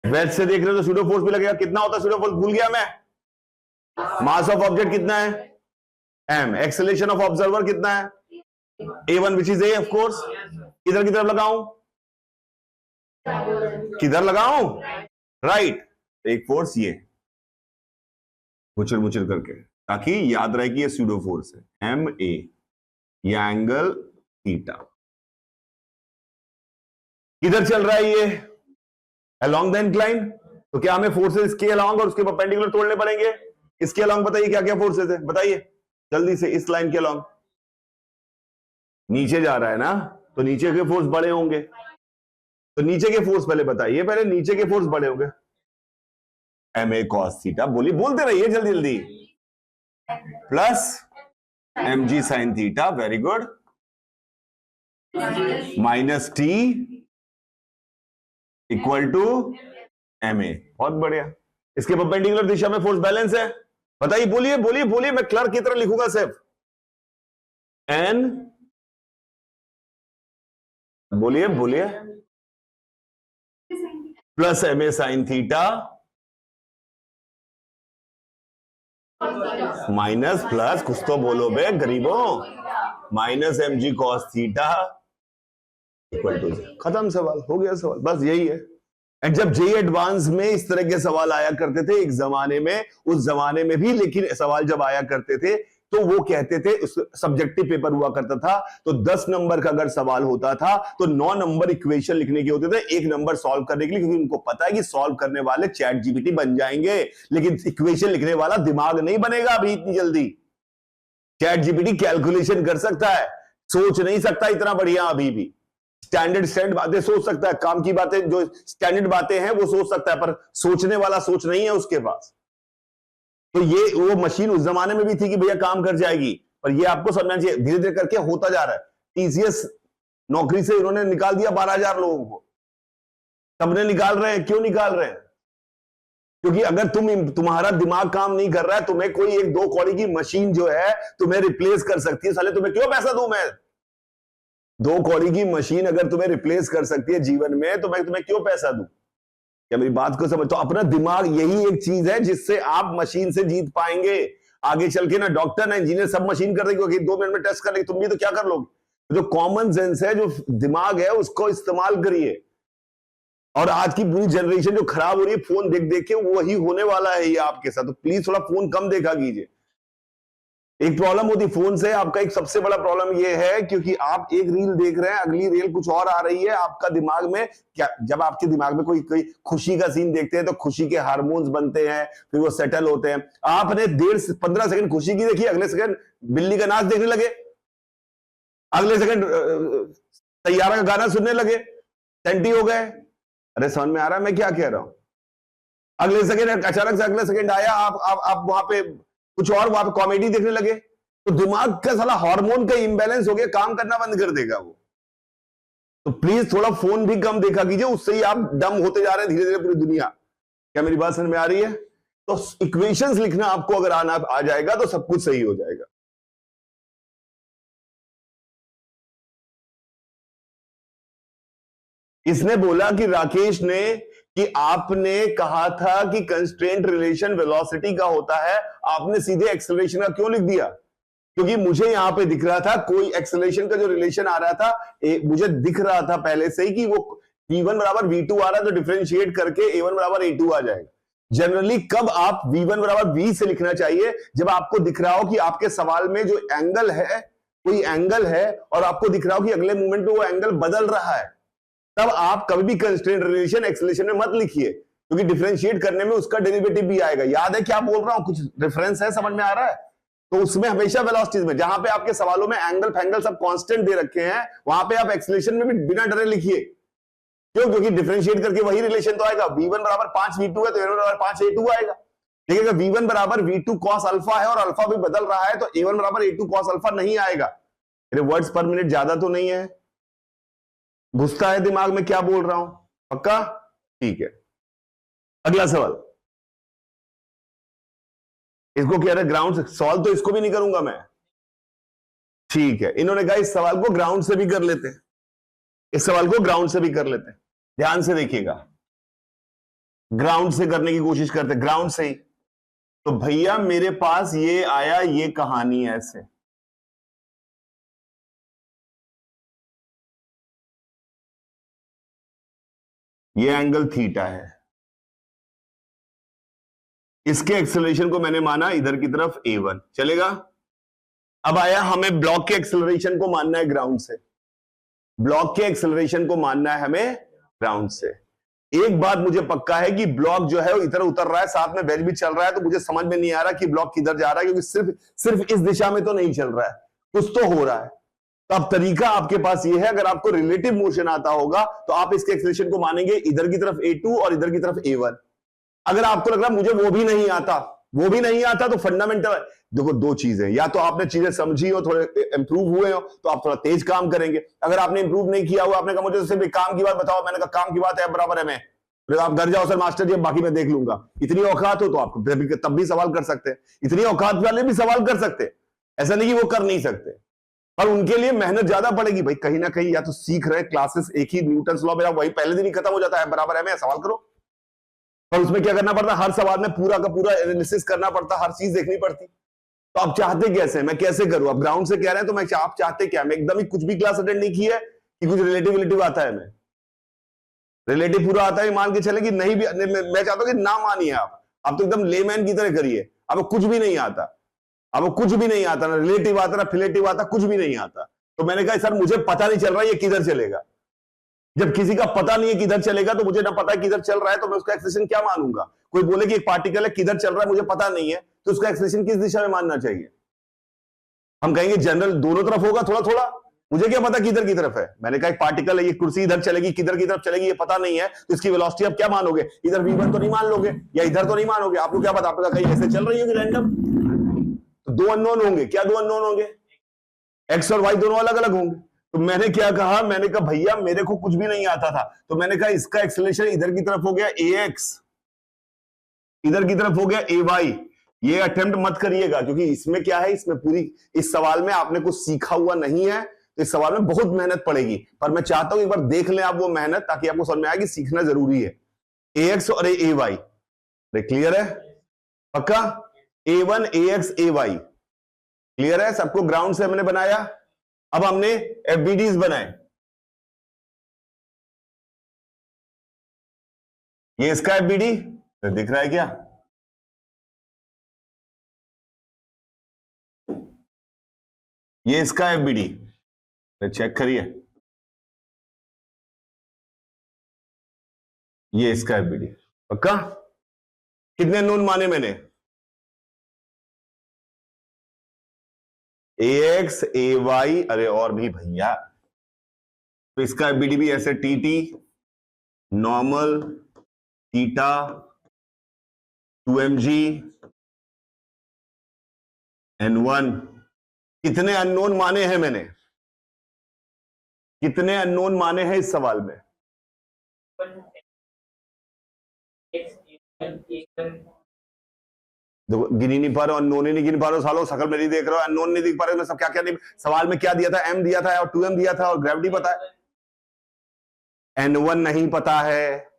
वेज से देख रहे हो तो सूडो फोर्स भी लगेगा। कितना होता है सूडो फोर्स? भूल गया मैं। मास ऑफ ऑब्जेक्ट कितना है? m। एक्सेलरेशन ऑफ ऑब्जर्वर कितना है? A1 which is A of course. किधर की तरफ लगाऊं? किधर लगाऊं? राइट। एक फोर्स ये मुचर मुचर करके, ताकि याद रहे कि ये सूडो फोर्स है, MA, ये एंगल थीटा। किधर चल रहा है ये? Along the incline. तो क्या हमें फोर्सेस इसके अलोंग और उसके परपेंडिकुलर तोड़ने पड़ेंगे? इसके अलोंग बताइए क्या क्या फोर्सेस है, बताइए जल्दी से। इस लाइन के अलोंग नीचे जा रहा है ना, तो नीचे के फोर्स बड़े होंगे। तो नीचे के फोर्स पहले बताइए, पहले नीचे के फोर्स बड़े होंगे। एम ए कॉस थीटा, बोलिए, बोलते रहिए जल्दी जल्दी। Plus M G sine theta, very good, minus T equal to M A, बहुत बढ़िया। इसके परपेंडिकुलर दिशा में फोर्स बैलेंस है, बताइए, बोलिए बोलिए बोलिए, मैं क्लर्क की तरह लिखूंगा सिर्फ। एन, बोलिए बोलिए, plus M A sine theta minus plus, कुछ तो बोलो बे गरीबों, minus M G cos theta equal to, खत्म, सवाल हो गया, सवाल बस यही है। एंड जब जेई एडवांस में इस तरह के सवाल आया करते थे एक जमाने में, उस जमाने में भी लेकिन सवाल जब आया करते थे तो वो कहते थे, सब्जेक्टिव पेपर हुआ करता था, तो 10 नंबर का अगर सवाल होता था तो 9 नंबर इक्वेशन लिखने के होते थे, 1 नंबर सॉल्व करने के लिए, क्योंकि उनको पता है कि सॉल्व करने वाले चैट जीपीटी बन जाएंगे, लेकिन इक्वेशन लिखने वाला दिमाग नहीं बनेगा अभी इतनी जल्दी। चैट जीपीटी कैलकुलेशन कर सकता है, सोच नहीं सकता इतना बढ़िया अभी भी। स्टैंडर्ड बातें सोच सकता है, काम की बातें जो स्टैंडर्ड बातें हैं वो सोच सकता है, पर सोचने वाला सोच नहीं है उसके पास। तो ये वो मशीन उस जमाने में भी थी कि भैया काम कर जाएगी, पर ये आपको समझना चाहिए धीरे धीरे करके होता जा रहा है। टीसीएस नौकरी से इन्होंने निकाल दिया 12,000 लोगों को, सबने निकाल रहे हैं। क्यों निकाल रहे हैं? क्योंकि अगर तुम्हारा दिमाग काम नहीं कर रहा है, तुम्हें कोई 1-2 कौड़ी की मशीन जो है तुम्हें रिप्लेस कर सकती है, साले तुम्हें क्यों पैसा दूं मैं? 2 कौड़ी की मशीन अगर तुम्हें रिप्लेस कर सकती है जीवन में, तो मैं तुम्हें क्यों पैसा दूं? क्या मेरी बात को समझ? तो अपना दिमाग यही एक चीज है जिससे आप मशीन से जीत पाएंगे आगे चल के। ना डॉक्टर ना इंजीनियर, सब मशीन कर देंगे, 2 मिनट में टेस्ट कर लेंगे, तुम भी तो क्या कर लोगे? जो कॉमन सेंस है, जो दिमाग है, उसको इस्तेमाल करिए। और आज की पूरी जनरेशन जो खराब हो रही है फोन देख देख के, वही होने वाला है ये आपके साथ। तो प्लीज थोड़ा फोन कम देखा कीजिए। एक प्रॉब्लम होती फोन से आपका, एक सबसे बड़ा प्रॉब्लम ये है क्योंकि आप एक रील देख रहे हैं, अगली रील कुछ और आ रही है आपका दिमाग में। क्या जब आपके दिमाग में कोई खुशी का सीन देखते हैं तो खुशी के हार्मोन्स बनते हैं, फिर वो सेटल होते हैं। आपने 15 सेकंड खुशी की देखी, अगले सेकंड बिल्ली का नाच देखने लगे, अगले सेकंड तैयारा का गाना सुनने लगे, सेंटी हो गए। अरे समझ में आ रहा है मैं क्या कह रहा हूं? अगले सेकंड अचानक से अगले सेकंड आया, आप वहां पे कुछ और, वहां पे कॉमेडी देखने लगे, तो दिमाग का साला हार्मोन का इंबैलेंस हो गया, काम करना बंद कर देगा वो। तो प्लीज थोड़ा फोन भी कम देखा कीजिए, उससे ही आप डम होते जा रहे हैं धीरे धीरे पूरी दुनिया। क्या मेरी बात समझ में आ रही है? तो इक्वेशंस लिखना आपको अगर आ जाएगा तो सब कुछ सही हो जाएगा। इसने बोला कि राकेश ने कि आपने कहा था कि कंस्ट्रेंट रिलेशन वेलोसिटी का होता है, आपने सीधे एक्सेलरेशन का क्यों लिख दिया? क्योंकि मुझे यहां पे दिख रहा था कोई एक्सेलरेशन का जो रिलेशन आ रहा था, मुझे दिख रहा था पहले से ही कि वो v1 बराबर v2 आ रहा है, तो डिफरेंशिएट करके a1 बराबर a2 आ जाएगा। जनरली कब आप v1 बराबर v से लिखना चाहिए? जब आपको दिख रहा हो कि आपके सवाल में जो एंगल है, कोई एंगल है और आपको दिख रहा हो कि अगले मोमेंट में वो एंगल बदल रहा है, तब आप कभी भी कंस्ट्रेंट रिलेशन एक्सेलरेशन में मत लिखिए, क्योंकि डिफरेंशिएट करने में उसका डेरिवेटिव भी आएगा। याद है क्या बोल रहा हूं? कुछ रेफरेंस है, समझ में आ रहा है? तो उसमें हमेशा वेलोसिटीज में, जहां पे आपके सवालों में एंगल फैंगल सब कांस्टेंट दे रखे हैं, वहां पे आप एक्सेलरेशन में भी बिना डरे लिखिए। क्यों? क्योंकि डिफरेंशिएट करके वही रिलेशन तो आएगा। v1 बराबर 5 v2 है तो a1 बराबर 5 a2 आएगा। देखिएगा v1 बराबर v2 cos अल्फा है और अल्फा भी बदल रहा है, तो a1 बराबर a2 cos अल्फा नहीं आएगा। मेरे वर्ड्स पर मिनट ज्यादा तो नहीं है? घुसता है दिमाग में क्या बोल रहा हूं? पक्का? ठीक है, अगला सवाल। इसको कह रहे ग्राउंड से सॉल्व, तो इसको भी नहीं करूंगा मैं। ठीक है, इन्होंने कहा इस सवाल को ग्राउंड से भी कर लेते हैं, इस सवाल को ग्राउंड से भी कर लेते हैं। ध्यान से देखिएगा, ग्राउंड से करने की कोशिश करते, ग्राउंड से ही। तो भैया मेरे पास ये आया, ये कहानी है ऐसे, ये एंगल थीटा है, इसके एक्सेलरेशन को मैंने माना इधर की तरफ a1, चलेगा? अब आया हमें ब्लॉक के एक्सेलरेशन को मानना है ग्राउंड से, ब्लॉक के एक्सेलरेशन को मानना है हमें ग्राउंड से। एक बात मुझे पक्का है कि ब्लॉक जो है वो इधर उतर रहा है, साथ में वेज भी चल रहा है, तो मुझे समझ में नहीं आ रहा कि ब्लॉक किधर जा रहा है, क्योंकि सिर्फ इस दिशा में तो नहीं चल रहा है, कुछ तो हो रहा है। तो अब तरीका आपके पास ये है, अगर आपको रिलेटिव मोशन आता होगा तो आप इसके एक्सेलरेशन को मानेंगे इधर की तरफ A2 और इधर की तरफ A1। अगर आपको लग रहा है मुझे वो भी नहीं आता, तो फंडामेंटल देखो, दो चीजें, या तो आपने चीजें समझी हो, थोड़े इंप्रूव हुए हो, तो आप थोड़ा तेज काम करेंगे। अगर आपने इंप्रूव नहीं किया हुआ, आपने कहा मुझे सिर्फ एक काम की बात बताओ, मैंने कहा काम की बात है बराबर है, मैं आप घर जाओ सर मास्टर जी, बाकी मैं देख लूंगा, इतनी औकात हो तो आप तब भी सवाल कर सकते हैं, इतनी औकात वाले भी सवाल कर सकते हैं, ऐसा नहीं कि वो कर नहीं सकते, पर उनके लिए मेहनत ज्यादा पड़ेगी भाई। कहीं ना कहीं या तो सीख रहे क्लासेस, एक ही न्यूटन लॉ मेरा वही पहले दिन ही खत्म हो जाता है, बराबर है मैं, सवाल करो। पर उसमें क्या करना पड़ता है, हर सवाल में पूरा का पूरा एनालिसिस करना पड़ता, हर चीज देखनी पड़ती। तो आप चाहते कैसे, मैं कैसे करूं? आप ग्राउंड से कह रहे हैं तो मैं आप चाहते क्या? मैं एकदम ही कुछ भी क्लास अटेंड नहीं की है कि कुछ रिलेटिव आता है, मैं रिलेटिव पूरा आता है मान के चले कि नहीं भी, मैं चाहता हूं कि ना मानिए आप तो एकदम लेमैन की तरह करिए। आपको कुछ भी नहीं आता, आपको कुछ भी नहीं आता, ना रिलेटिव आता ना फिलेटिव आता, कुछ भी नहीं आता। तो मैंने कहा सर मुझे पता नहीं चल रहा ये किधर चलेगा। जब किसी का पता नहीं है किधर चलेगा, तो मुझे ना पता है किधर चल रहा है, तो मैं उसका एक्सेलरेशन क्या मानूंगा? कोई बोले कि एक पार्टिकल है किधर चल रहा है मुझे पता नहीं है, तो उसका एक्सेलरेशन किस दिशा में मानना चाहिए? हम कहेंगे जनरल दोनों तरफ होगा थोड़ा थोड़ा, मुझे क्या पता किधर की तरफ है? मैंने कहा एक पार्टिकल है, ये कुर्सी इधर चलेगी, किधर की तरफ चलेगी ये पता नहीं है, तो इसकी वेलोसिटी आप क्या मानोगे? इधर v1 तो नहीं मान लोगे, या इधर तो नहीं मानोगे, आपको क्या पता? आपका कहीं ऐसे चल रही होगी रैंडम, तो दो अननोन होंगे। क्या दो अननोन होंगे? एक्स और वाई दोनों अलग अलग होंगे। तो मैंने क्या कहा, मैंने कहा भैया मेरे को कुछ भी नहीं आता था, तो मैंने कहा इसका एक्सेलरेशन इधर की तरफ हो गया ax, इधर की तरफ हो गया ay। ये अटेम्प्ट मत करिएगा, क्योंकि इसमें क्या है, इसमें पूरी इस सवाल में आपने कुछ सीखा हुआ नहीं है, तो इस सवाल में बहुत मेहनत पड़ेगी। पर मैं चाहता हूं एक बार देख लें आप वो मेहनत, ताकि आपको समझ में आए कि सीखना जरूरी है। ax और ay क्लियर है? पक्का? a1 ax ay क्लियर है सबको? ग्राउंड से हमने बनाया, अब हमने एफबीडीज बनाए। ये इसका एफबीडी दिख रहा है क्या? ये इसका एफबीडी चेक करिए, ये इसका एफबीडी। पक्का? कितने नोन माने मैंने? ax ay, अरे और भी भैया, तो इसका एफबीडी भी ऐसे TT normal theta 2mg n1। कितने अननोन माने हैं मैंने? कितने अननोन माने हैं इस सवाल में? देखो गिन ही नहीं पा रहे हो, अननोन ही नहीं गिन पा रहे हो, सालों शकल मेरी देख रहे हो, अननोन नहीं दिख पा रहे हो, सब क्या क्या नहीं। सवाल में क्या दिया था? m दिया था और 2m दिया था और ग्रेविटी पता है, n1 नहीं पता है,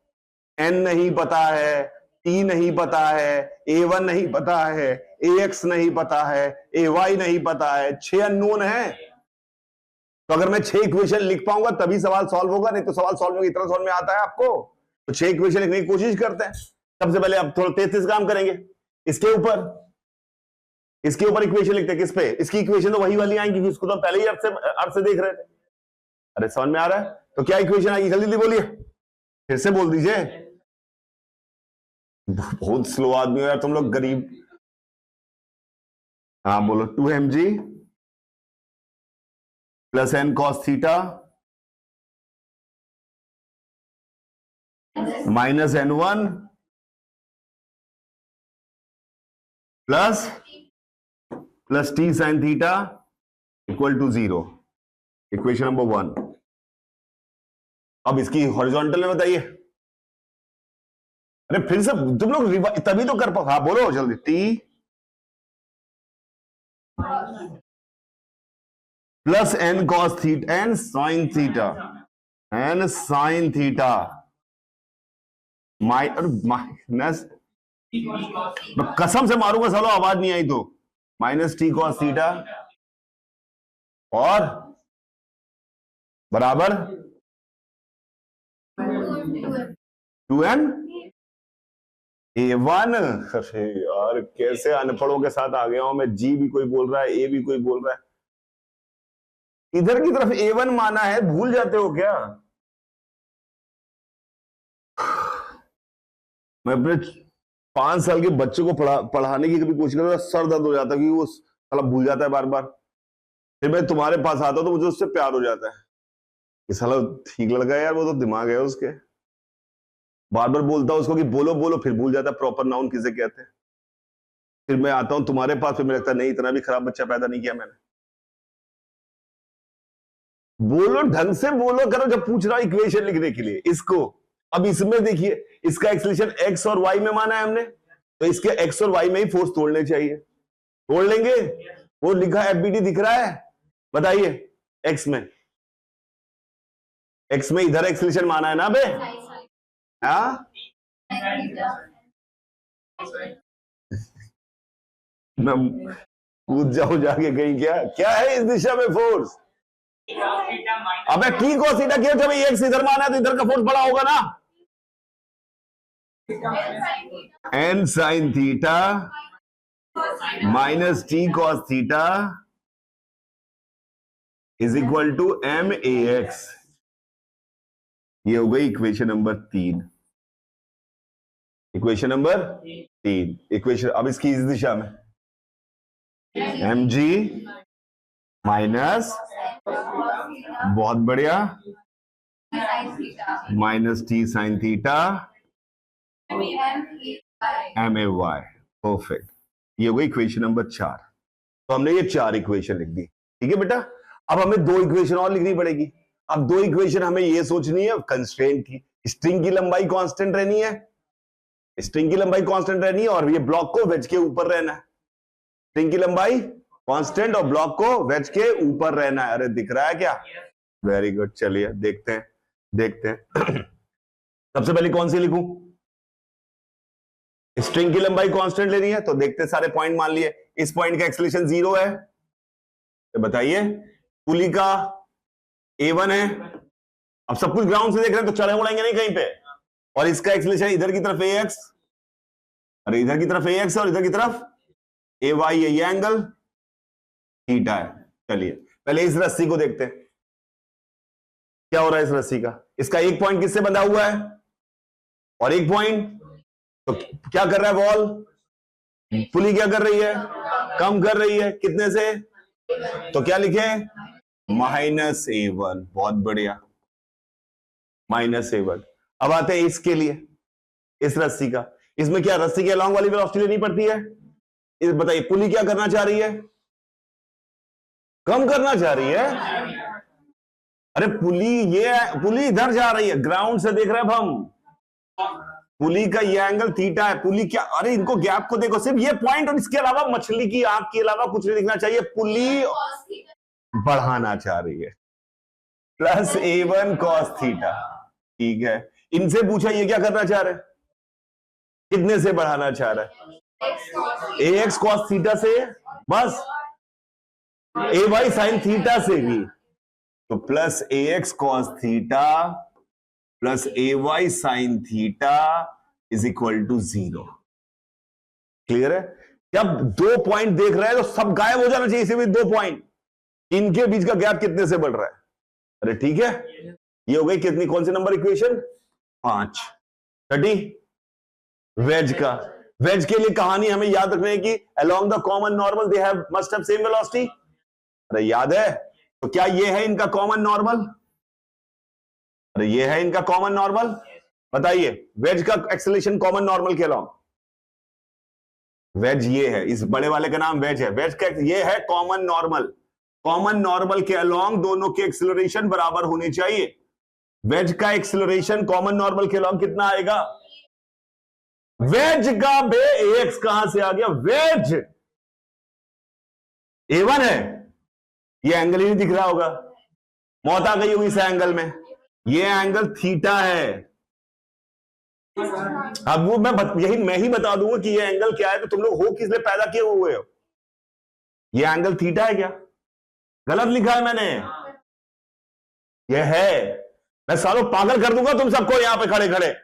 n नहीं पता है, t नहीं पता है, a1 नहीं पता है, ax नहीं पता है, ay नहीं पता है, 6 अननोन है। तो अगर मैं 6 इक्वेशन लिख पाऊंगा तभी सवाल सॉल्व होगा, नहीं तो सवाल सॉल्व होगा इतना सॉल्व में आता है आपको। तो 6 इक्वेशन लिखने की कोशिश करते हैं। सबसे पहले अब थोड़ा 33 काम करेंगे इसके ऊपर, इसके ऊपर इक्वेशन लिखते हैं। किस पे? इसकी इक्वेशन तो वही वाली आएंगी, इसको तो पहले ही अर्थ से देख रहे थे। अरे समझ में आ रहा है? तो क्या इक्वेशन आएगी? जल्दी जल्दी बोलिए, फिर से बोल दीजिए। बहुत स्लो आदमी हो यार तुम लोग, गरीब। हाँ बोलो। 2mg plus n cos theta minus n1 plus t sin theta equal to 0। Equation number 1। अब इसकी हॉरिजॉन्टल में बताइए। अरे फिर से तुम लोग तभी तो कर पाओ। हाँ बोलो जल्दी। t plus n cos theta n sin theta minus, कसम से मारूंगा सालो आवाज नहीं आई तो, माइनस t cos थीटा और बराबर 2n a1। अरे यार कैसे अनपढ़ों के साथ आ गया हूं मैं। जी भी कोई बोल रहा है, ए भी कोई बोल रहा है, इधर की तरफ a1 माना है, भूल जाते हो क्या? मैं अपने 5 साल के बच्चों को पढ़ाने की कभी कोशिश करता, सर दर्द हो जाता है, क्योंकि वो साला भूल जाता है बार बार। फिर मैं तुम्हारे पास आता हूं तो मुझे उससे प्यार हो जाता है कि साला ठीक लड़का है यार, वो तो दिमाग है उसके। बार बार बोलता हूं उसको कि बोलो बोलो, फिर भूल जाता है प्रॉपर नाउन किसे कहते हैं। फिर मैं आता हूं तुम्हारे पास, फिर मुझे लगता है नहीं, इतना भी खराब बच्चा पैदा नहीं किया मैंने। बोलो, ढंग से बोलो करो जब पूछ रहा हूं इक्वेशन लिखने के लिए इसको। अब इसमें देखिए, इसका एक्सलेशन एक्स और वाई में माना है हमने, तो इसके एक्स और वाई में ही फोर्स तोड़ने चाहिए। तोड़ लेंगे। वो लिखा एफबीडी दिख रहा है, बताइए। एक्स में, एक्स में इधर एक्सलेशन माना है ना बे? हाँ, मैं कूद जाऊं जाके कहीं। क्या क्या है इस दिशा में फोर्स? अबे टी को सीधा किया, जब एक्स इधर माना है तो इधर का फोर्स बड़ा होगा ना। N sine theta minus T cos theta is equal to M A X. ये हो गई equation number 3। Equation number 3 equation. अब इसकी इस दिशा में एम जी माइनस, बहुत बढ़िया, minus T sine theta M A Y. Perfect. ये हो गई इक्वेशन नंबर 4। तो हमने ये 4 इक्वेशन लिख दी, ठीक है बेटा। अब हमें 2 इक्वेशन और लिखनी पड़ेगी। अब 2 इक्वेशन हमें ये सोचनी है कंस्ट्रेंट की। स्ट्रिंग की लंबाई कांस्टेंट रहनी है, स्ट्रिंग की लंबाई कांस्टेंट रहनी है, और ये ब्लॉक को वेज के ऊपर रहना है। स्ट्रिंग की लंबाई कांस्टेंट और ब्लॉक को वेज के ऊपर रहना है। अरे दिख रहा है क्या? Very good. चलिए देखते हैं, देखते हैं। सबसे पहले कौन सी लिखूं? स्ट्रिंग की लंबाई कांस्टेंट लेनी है, तो देखते सारे पॉइंट मान लिए। इस पॉइंट का एक्सेलरेशन 0 है, तो बताइए पुली का A1 है। अब सब कुछ ग्राउंड से देख रहे हैं तो चढ़े उड़ेंगे नहीं कहीं पे। और इसका एक्सेलरेशन इधर की तरफ AX, अरे इधर की तरफ AX और इधर की तरफ AY है। ये एंगल थीटा है। चलिए पहले इस रस्सी को देखते हैं क्या हो रहा है इस रस्सी का। इसका एक पॉइंट किससे बंधा हुआ है और एक पॉइंट, तो क्या कर रहा है बॉल? पुली क्या कर रही है? कम कर रही है। कितने से? तो क्या लिखे? -A1। बहुत बढ़िया, -A1। अब आते हैं इसके लिए, इस रस्सी का। इसमें क्या रस्सी के अलॉन्ग वाली वेलोसिटी लेनी पड़ती है? इस बताइए पुली क्या करना चाह रही है? कम करना चाह रही है। अरे पुली इधर जा रही है, ग्राउंड से देख रहे हैं हम। पुली का ये एंगल थीटा है। पुली क्या, अरे इनको गैप को देखो, सिर्फ ये पॉइंट और इसके अलावा मछली की आंख के अलावा कुछ नहीं दिखना चाहिए। पुली बढ़ाना चाह रही है, +A1 cos थीटा। ठीक है, इनसे पूछा ये क्या करना चाह रहे हैं? कितने से बढ़ाना चाह रहा है? AX cos थीटा से, बस AY sin थीटा से भी। तो +AX cos theta +AY sin to is equal to 0। Clear है? जब 2 पॉइंट देख रहे हैं तो सब गायब हो जाना चाहिए, सिर्फ 2 पॉइंट। इनके बीच का गैप कितने से बढ़ रहा है? अरे ठीक है, ये हो गई कितनी, कौन सी नंबर इक्वेशन? 5। छठी वेज का। वेज के लिए कहानी हमें याद रखनी है कि along the common normal they have must have same velocity. अरे याद है? तो क्या ये है इनका कॉमन नॉर्मल? अरे ये है इनका कॉमन नॉर्मल। बताइए वेज का एक्सेलरेशन कॉमन नॉर्मल के अलोंग, वेज ये है, इस बड़े वाले का नाम वेज है। वेज का ये है कॉमन नॉर्मल। कॉमन नॉर्मल के अलोंग दोनों के एक्सेलरेशन बराबर होने चाहिए। वेज का एक्सेलरेशन कॉमन नॉर्मल के अलोंग कितना आएगा? वेज का बे AX कहां से आ गया? वेज A1 है, ये एंगल ही नहीं दिख रहा होगा, मौत आ गई होगी इस एंगल में। ये एंगल थीटा है। अब वो मैं ही बता दूंगा कि ये एंगल क्या है, तो तुम लोग हो किस लिए पैदा किए हुए हो? ये एंगल थीटा है क्या? गलत लिखा है मैंने? ये है। मैं सालों पागल कर दूंगा तुम सबको यहां पे खड़े खड़े।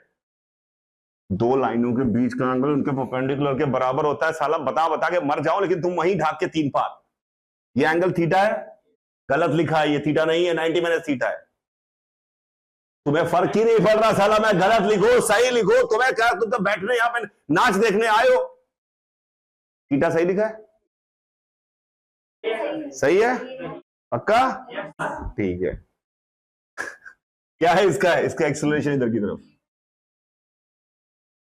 2 लाइनों के बीच का एंगल उनके परपेंडिकुलर के बराबर होता है। साला बता बता के मर जाओ, लेकिन तुम वहीं ढाक के 3 पार। ये एंगल थीटा है, गलत लिखा है, ये थीटा नहीं है, 90 - थीटा है। तुम्हें फर्क ही नहीं पड़ रहा साला, मैं गलत लिखो सही लिखो, तुम्हें क्या, तुम तो बैठने यहां पे नाच देखने आए हो। थीटा सही लिखा है? सही है पक्का? ठीक है। क्या है इसका? इसका एक्सेलरेशन इधर की तरफ।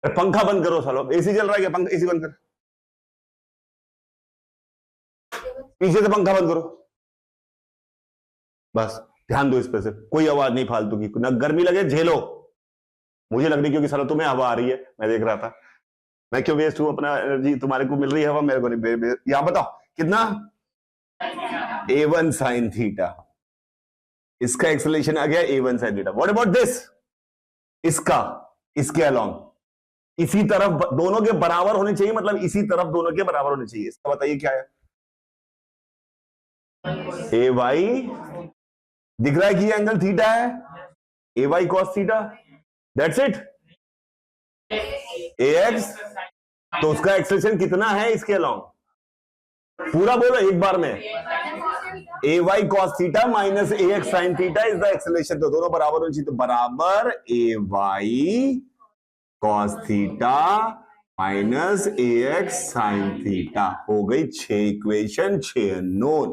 पंखा बंद करो सालो, एसी चल रहा है क्या? पंखा, एसी बंद कर, पीछे से पंखा बंद करो, बस ध्यान दो इस पे से, कोई आवाज नहीं फालतू की, ना गर्मी लगे झेलो। मुझे लग रही क्योंकि सालो तुम्हें हवा आ रही है, मैं देख रहा था, मैं क्यों वेस्ट हूं अपना एनर्जी, तुम्हारे को मिल रही है हवा, मेरे को नहीं। यहां बताओ कितना? A1 sin थीटा, इसका एक्सेलरेशन आ गया A1 sin theta. What about this? इसका, इसके अलोंग इसी तरफ दोनों के बराबर होने चाहिए, मतलब इसी तरफ दोनों के बराबर होने चाहिए। इसका बताइए क्या है? ए वाई, दिख रहा है कि ये एंगल थीटा है, A Y cos theta, that's it. A X, तो उसका एक्सेलरेशन कितना है इसके अलोंग? पूरा बोलो एक बार में। A Y cos theta minus A X sine theta is the acceleration. तो दोनों बराबर होनी चाहिए, तो बराबर A Y cos theta minus A X sine theta. हो गई 6 इक्वेशन, 6 अननोन।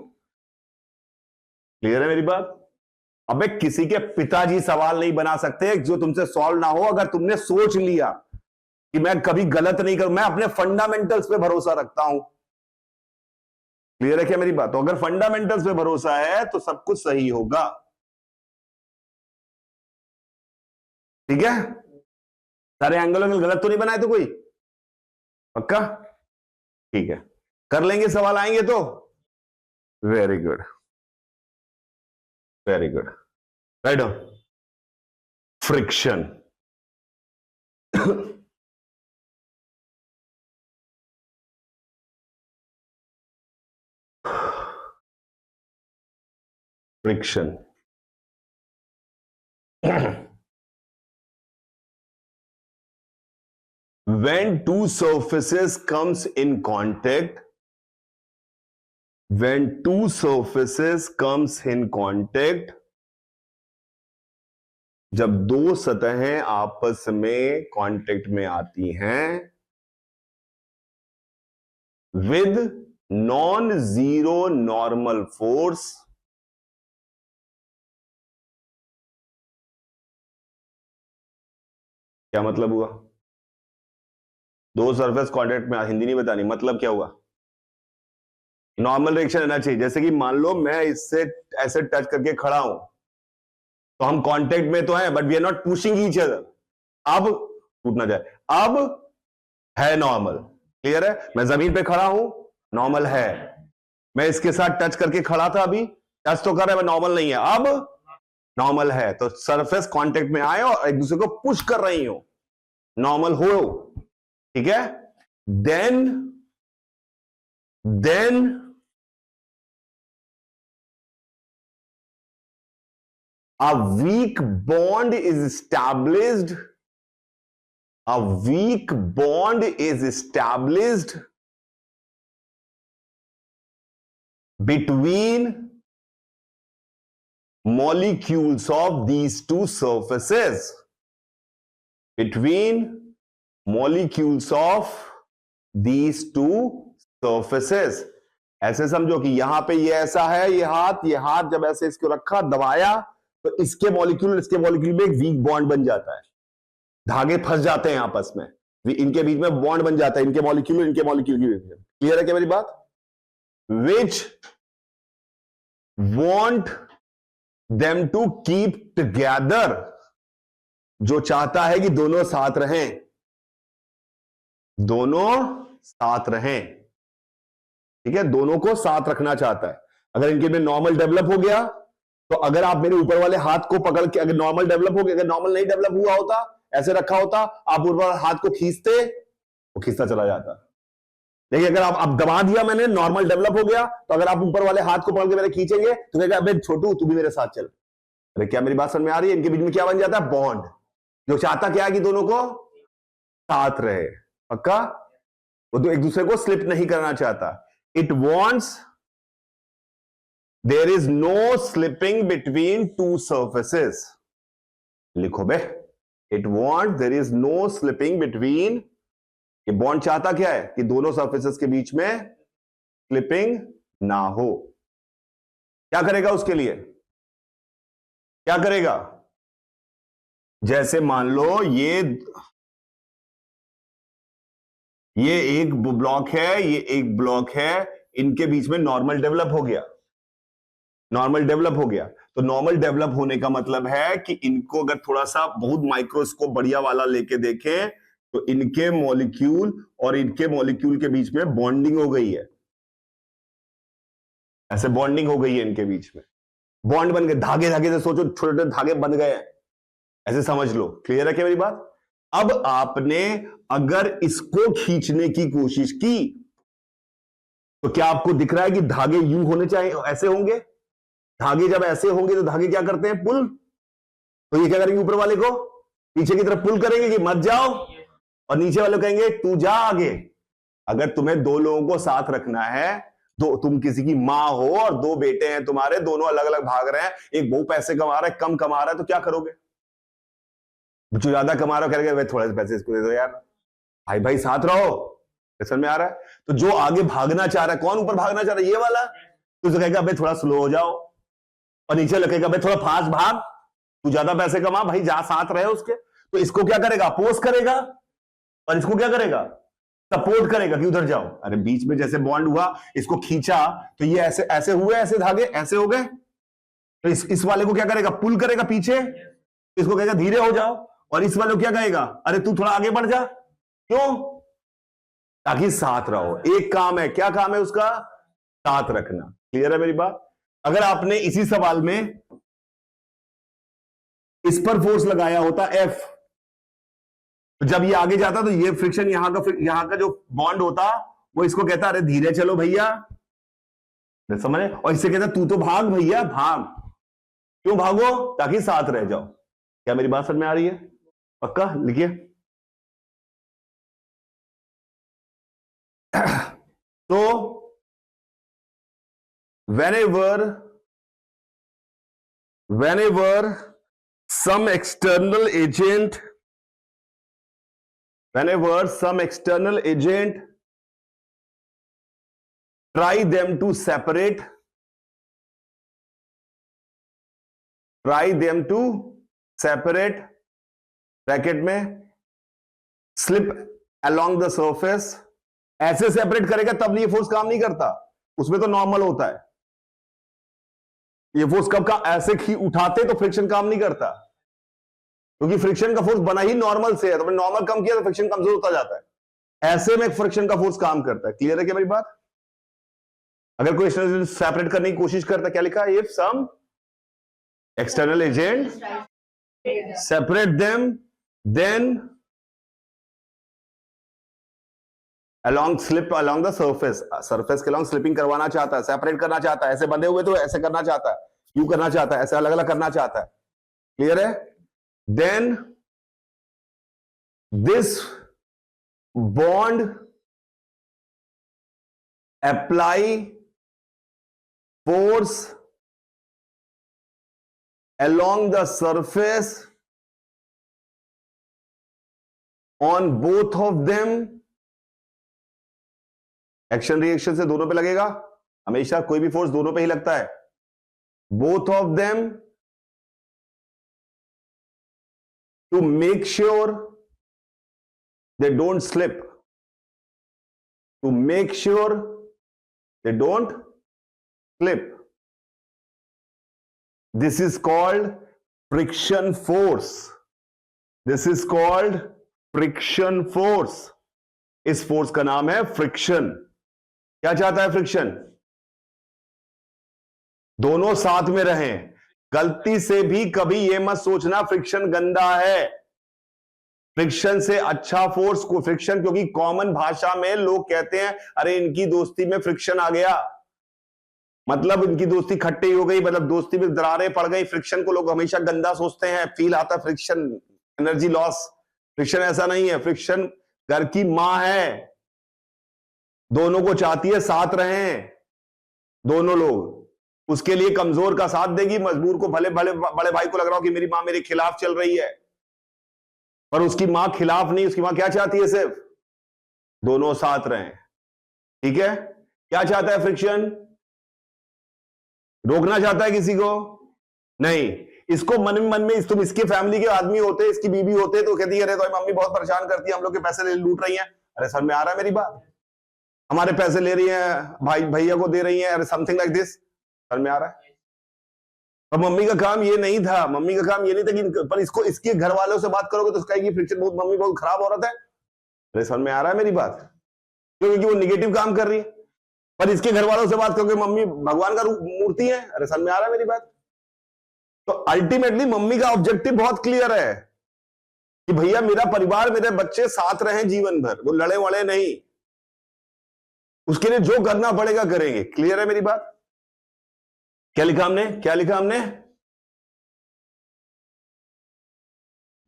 क्लियर है मेरी बात? अबे किसी के पिताजी सवाल नहीं बना सकते जो तुमसे सॉल्व ना हो। अगर तुमने सोच लिया कि मैं कभी गलत नहीं करूं, मैं अपने फंडामेंटल्स पे भरोसा रखता हूं। क्लियर है क्या मेरी बात? तो अगर फंडामेंटल्स पे भरोसा है तो सब कुछ सही होगा। ठीक है? सारे एंगल गलत तो नहीं बनाए तो कोई? पक्का? ठीक है, कर लेंगे, सवाल आएंगे तो। Very good, very good. Right, friction. Friction when two surfaces comes in contact, when two surfaces comes in contact, जब दो सतहें आपस में कांटेक्ट में आती हैं with non zero normal force, क्या मतलब हुआ? दो सरफेस कांटेक्ट में, हिंदी नहीं बतानी, मतलब क्या हुआ? नॉर्मल रिएक्शन रहना चाहिए। जैसे कि मान लो मैं इससे ऐसे टच करके खड़ा हूं, तो हम कांटेक्ट में तो हैं but we are not pushing each other. अब टूट ना जाए, अब है नॉर्मल। क्लियर है? मैं जमीन पे खड़ा हूं, नॉर्मल है। मैं इसके साथ टच करके खड़ा था, अभी टच तो कर रहा है, नॉर्मल नहीं है, अब नॉर्मल है। तो सरफेस कांटेक्ट में आए और एक दूसरे को पुश कर रही हो, नॉर्मल हो। ठीक है? Then a weak bond is established, a weak bond is established between molecules of these two surfaces, between molecules of these two surfaces। ऐसे समझो कि यहां पे ये ऐसा है, ये हाथ जब ऐसे इसको रखा, दबाया, तो इसके मॉलिक्यूल इसके मॉलिक्यूल में एक वीक बॉन्ड बन जाता है, धागे फंस जाते हैं आपस में, इनके बीच में बॉन्ड बन जाता है, इनके मॉलिक्यूल इनके मॉलिक्यूल की बीच में। क्लियर है क्या मेरी बात? Which want them to keep together, जो चाहता है कि दोनों साथ रहें, दोनों साथ रहें। ठीक है? दोनों को साथ रखना चाहता है। अगर इनके में नॉर्मल डेवलप हो गया, तो अगर आप मेरे ऊपर वाले हाथ को पकड़ के, अगर नॉर्मल डेवलप हो गया, अगर नॉर्मल नहीं डेवलप हुआ होता, ऐसे रखा होता, आप ऊपर वाले हाथ को खींचते, वो खींचता चला जाता। देखिए, अगर आप दबा दिया मैंने, नॉर्मल डेवलप हो गया, तो अगर आप ऊपर वाले हाथ को पकड़ के मेरे खींचेंगे तो कहेगा अबे छोटू तू भी मेरे साथ चल। अरे क्या मेरी बात समझ में आ रही है? इनके बीच में क्या बन जाता है? बॉन्ड। जो चाहता क्या है कि दोनों को साथ रहे। पक्का? वो तो एक दूसरे को स्लिप नहीं करना चाहता। It wants, there is no slipping between two surfaces, लिखो बे, it want there is no slipping between, ये बॉन्ड चाहता क्या है कि दोनों सरफेसेस के बीच में स्लिपिंग ना हो। क्या करेगा उसके लिए, क्या करेगा, जैसे मान लो ये एक ब्लॉक है, ये एक ब्लॉक है, इनके बीच में नॉर्मल डेवलप हो गया, नॉर्मल डेवलप हो गया। तो नॉर्मल डेवलप होने का मतलब है कि इनको अगर थोड़ा सा बहुत माइक्रोस्कोप बढ़िया वाला लेके देखें तो इनके मॉलिक्यूल और इनके मॉलिक्यूल के बीच में बॉन्डिंग हो गई है, ऐसे बॉन्डिंग हो गई है इनके बीच में, बॉन्ड बन गए, धागे धागे से सोचो, छोटे छोटे धागे बन गए हैं, ऐसे समझ लो। क्लियर है क्या मेरी बात? अब आपने अगर इसको खींचने की कोशिश की तो क्या आपको दिख रहा है कि धागे यूं होने चाहिए, ऐसे होंगे? धागे जब ऐसे होंगे तो धागे क्या करते हैं, पुल। तो ये क्या करेंगे, ऊपर वाले को पीछे की तरफ पुल करेंगे कि मत जाओ, और नीचे वाले कहेंगे तू जा आगे। अगर तुम्हें दो लोगों को साथ रखना है, दो, तुम किसी की मां हो और दो बेटे हैं तुम्हारे, दोनों अलग अलग भाग रहे हैं, एक बहुत पैसे कमा रहा है, कम कमा रहा है, तो क्या करोगे? जो ज्यादा कमा रहा हो कहेंगे भाई थोड़े से पैसे इसको दे दो यार, भाई भाई साथ रहो। समझ में आ रहा है? तो जो आगे भागना चाह रहा है, कौन ऊपर भागना चाह रहा है, ये वाला, तो उसे कहेगा भाई थोड़ा स्लो हो जाओ, और नीचे लगेगा भाई थोड़ा फास्ट भाग, तू ज्यादा पैसे कमा, भाई जा साथ रहे उसके। तो इसको क्या करेगा, अपोज करेगा, और इसको क्या करेगा, सपोर्ट करेगा कि उधर जाओ। अरे बीच में जैसे बॉन्ड हुआ, इसको खींचा तो ये ऐसे ऐसे हुए, ऐसे धागे ऐसे हो गए, तो इस वाले को क्या करेगा, पुल करेगा पीछे, इसको कहेगा धीरे हो जाओ, और इस वाले को क्या कहेगा, अरे तू थोड़ा आगे बढ़ जा। क्यों? ताकि साथ रहो। एक काम है, क्या काम है उसका, साथ रखना। क्लियर है मेरी बात? अगर आपने इसी सवाल में इस पर फोर्स लगाया होता F, तो जब ये आगे जाता तो ये फ्रिक्शन यहां का जो बॉन्ड होता वो इसको कहता अरे धीरे चलो भैया, समझे, और इससे कहता तू तो भाग भैया भाग। क्यों भागो? ताकि साथ रह जाओ। क्या मेरी बात समझ में आ रही है? पक्का लिखिए। तो whenever some external agent try them to separate bracket में slip along the surface, ऐसे सेपरेट करेगा तब नहीं, ये फोर्स काम नहीं करता, उसमें तो नॉर्मल होता है। ये फोर्स कब का, ऐसे उठाते तो फ्रिक्शन काम नहीं करता, क्योंकि फ्रिक्शन का फोर्स बना ही नॉर्मल से है, तो नॉर्मल कम किया तो फ्रिक्शन कमजोर होता जाता है, ऐसे में फ्रिक्शन का फोर्स काम करता है। क्लियर है क्या मेरी बात? अगर कोई सेपरेट करने की कोशिश करता है, क्या लिखा है, if some external agent separate them then slip along the surface के along स्लिपिंग करवाना चाहता है, सेपरेट करना चाहता है, ऐसे बंधे हुए तो ऐसे करना चाहता है, यूं करना चाहता है, ऐसे अलग अलग करना चाहता है। क्लियर है? Then this bond apply force along the surface on both of them, action reaction से दोनों पे लगेगा, हमेशा कोई भी फोर्स दोनों पे ही लगता है। Both of them to make sure they don't slip, to make sure they don't slip. This is called friction force, this is called friction force. इस फोर्स का नाम है फ्रिक्शन। क्या चाहता है फ्रिक्शन? दोनों साथ में रहें। गलती से भी कभी यह मत सोचना फ्रिक्शन गंदा है। फ्रिक्शन से अच्छा फोर्स को फ्रिक्शन, क्योंकि कॉमन भाषा में लोग कहते हैं अरे इनकी दोस्ती में फ्रिक्शन आ गया, मतलब इनकी दोस्ती खट्टी हो गई, मतलब दोस्ती में दरारें पड़ गई। फ्रिक्शन को लोग हमेशा गंदा सोचते हैं, फील आता है फ्रिक्शन, एनर्जी लॉस। फ्रिक्शन ऐसा नहीं है, फ्रिक्शन घर की मां है, दोनों को चाहती है साथ रहें दोनों लोग। उसके लिए कमजोर का साथ देगी, मजबूर को भले भले बड़े भाई को लग रहा हो कि मेरी मां मेरे खिलाफ चल रही है, पर उसकी मां खिलाफ नहीं, उसकी मां क्या चाहती है, सिर्फ दोनों साथ रहें। ठीक है, क्या चाहता है फ्रिक्शन? रोकना चाहता है किसी को? नहीं। इसको मन में तुम इसके फैमिली के आदमी होते, इसकी बीवी होते, तो कहती है अरे तो मम्मी बहुत परेशान करती है, हम लोग के पैसे लूट रही हैं। अरे सर में आ रहा है मेरी बात? हमारे पैसे ले रही हैं, भाई भैया को दे रही हैं, अरे समथिंग लाइक दिस, सर में आ रहा है। और मम्मी का काम ये नहीं था, मम्मी का काम ये नहीं था कि, पर इसको इसके घर वालों से बात करोगे तो कहेगी फ्रिक्शन बहुत, मम्मी बहुत खराब औरत है। अरे सर में आ रहा है मेरी बात? क्योंकि वो निगेटिव काम कर रही है। पर इसके घर वालों से बात करोगे मम्मी भगवान का मूर्ति है, अरे सर में आ रहा है मेरी बात? तो अल्टीमेटली मम्मी का ऑब्जेक्टिव बहुत क्लियर है कि भैया मेरा परिवार, मेरे बच्चे साथ रहें जीवन भर, वो लड़े वड़े नहीं, उसके लिए जो करना पड़ेगा करेंगे। क्लियर है मेरी बात? क्या लिखा हमने, क्या लिखा हमने?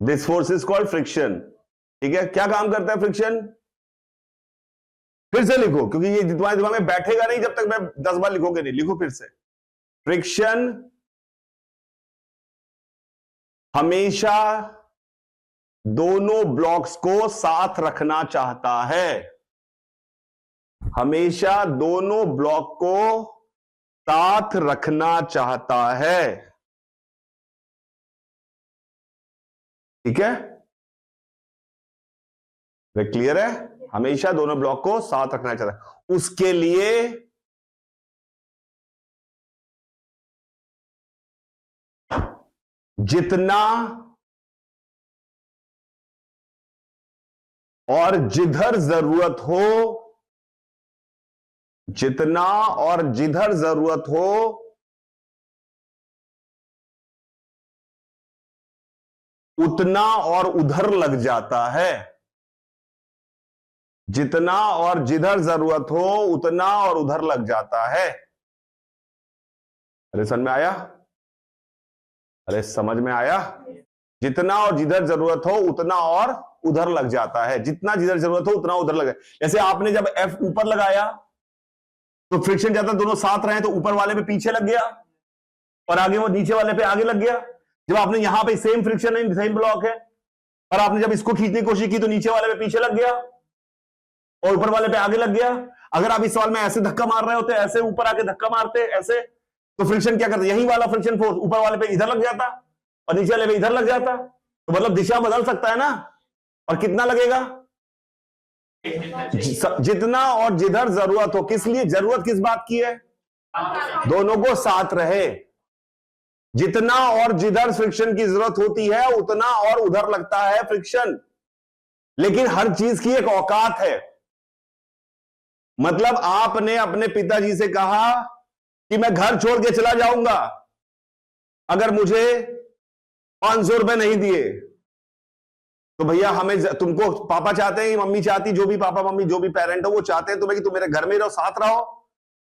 This force is called friction. ठीक है, क्या काम करता है फ्रिक्शन? फिर से लिखो, क्योंकि ये तुम्हारे दिमाग में बैठेगा नहीं जब तक मैं 10 बार लिखोगे नहीं। लिखो फिर से। फ्रिक्शन हमेशा दोनों ब्लॉक्स को साथ रखना चाहता है, हमेशा दोनों ब्लॉक को साथ रखना चाहता है। ठीक है, वे क्लियर है? हमेशा दोनों ब्लॉक को साथ रखना चाहता है। उसके लिए जितना और जिधर जरूरत हो, जितना और जिधर जरूरत हो उतना और उधर लग जाता है, जितना और जिधर जरूरत हो उतना और उधर लग जाता है। अरे समझ में आया? अरे समझ में आया? जितना और जिधर जरूरत हो उतना और उधर लग जाता है, जितना जिधर जरूरत हो उतना उधर लगे। जैसे आपने जब F ऊपर लगाया तो फ्रिक्शन ज्यादा दोनों साथ रहे तो ऊपर वाले पे पीछे लग गया और आगे वो नीचे वाले पे आगे लग गया। जब आपने यहां पे सेम फ्रिक्शन है, सेम ब्लॉक है, और आपने जब इसको खींचने की कोशिश की तो नीचे वाले पे पीछे लग गया और ऊपर वाले पे आगे लग गया। अगर आप इस सवाल में ऐसे धक्का मार रहे होते, ऐसे ऊपर आके धक्का मारते ऐसे, तो फ्रिक्शन क्या करता? यही वाला फ्रिक्शन फोर्स ऊपर वाले पे इधर लग जाता और नीचे वाले पे इधर लग जाता। तो मतलब दिशा बदल सकता है ना। और कितना लगेगा? जितना और जिधर जरूरत हो। किस लिए जरूरत, किस बात की है? दोनों को साथ रहे। जितना और जिधर फ्रिक्शन की जरूरत होती है उतना और उधर लगता है फ्रिक्शन। लेकिन हर चीज की एक औकात है। मतलब आपने अपने पिताजी से कहा कि मैं घर छोड़ के चला जाऊंगा अगर मुझे 500 रुपए नहीं दिए, तो भैया हमें, तुमको पापा चाहते हैं, मम्मी चाहती, जो भी पापा मम्मी जो भी पेरेंट हो वो चाहते हैं तुम्हें कि तुम मेरे घर में रहो, साथ रहो।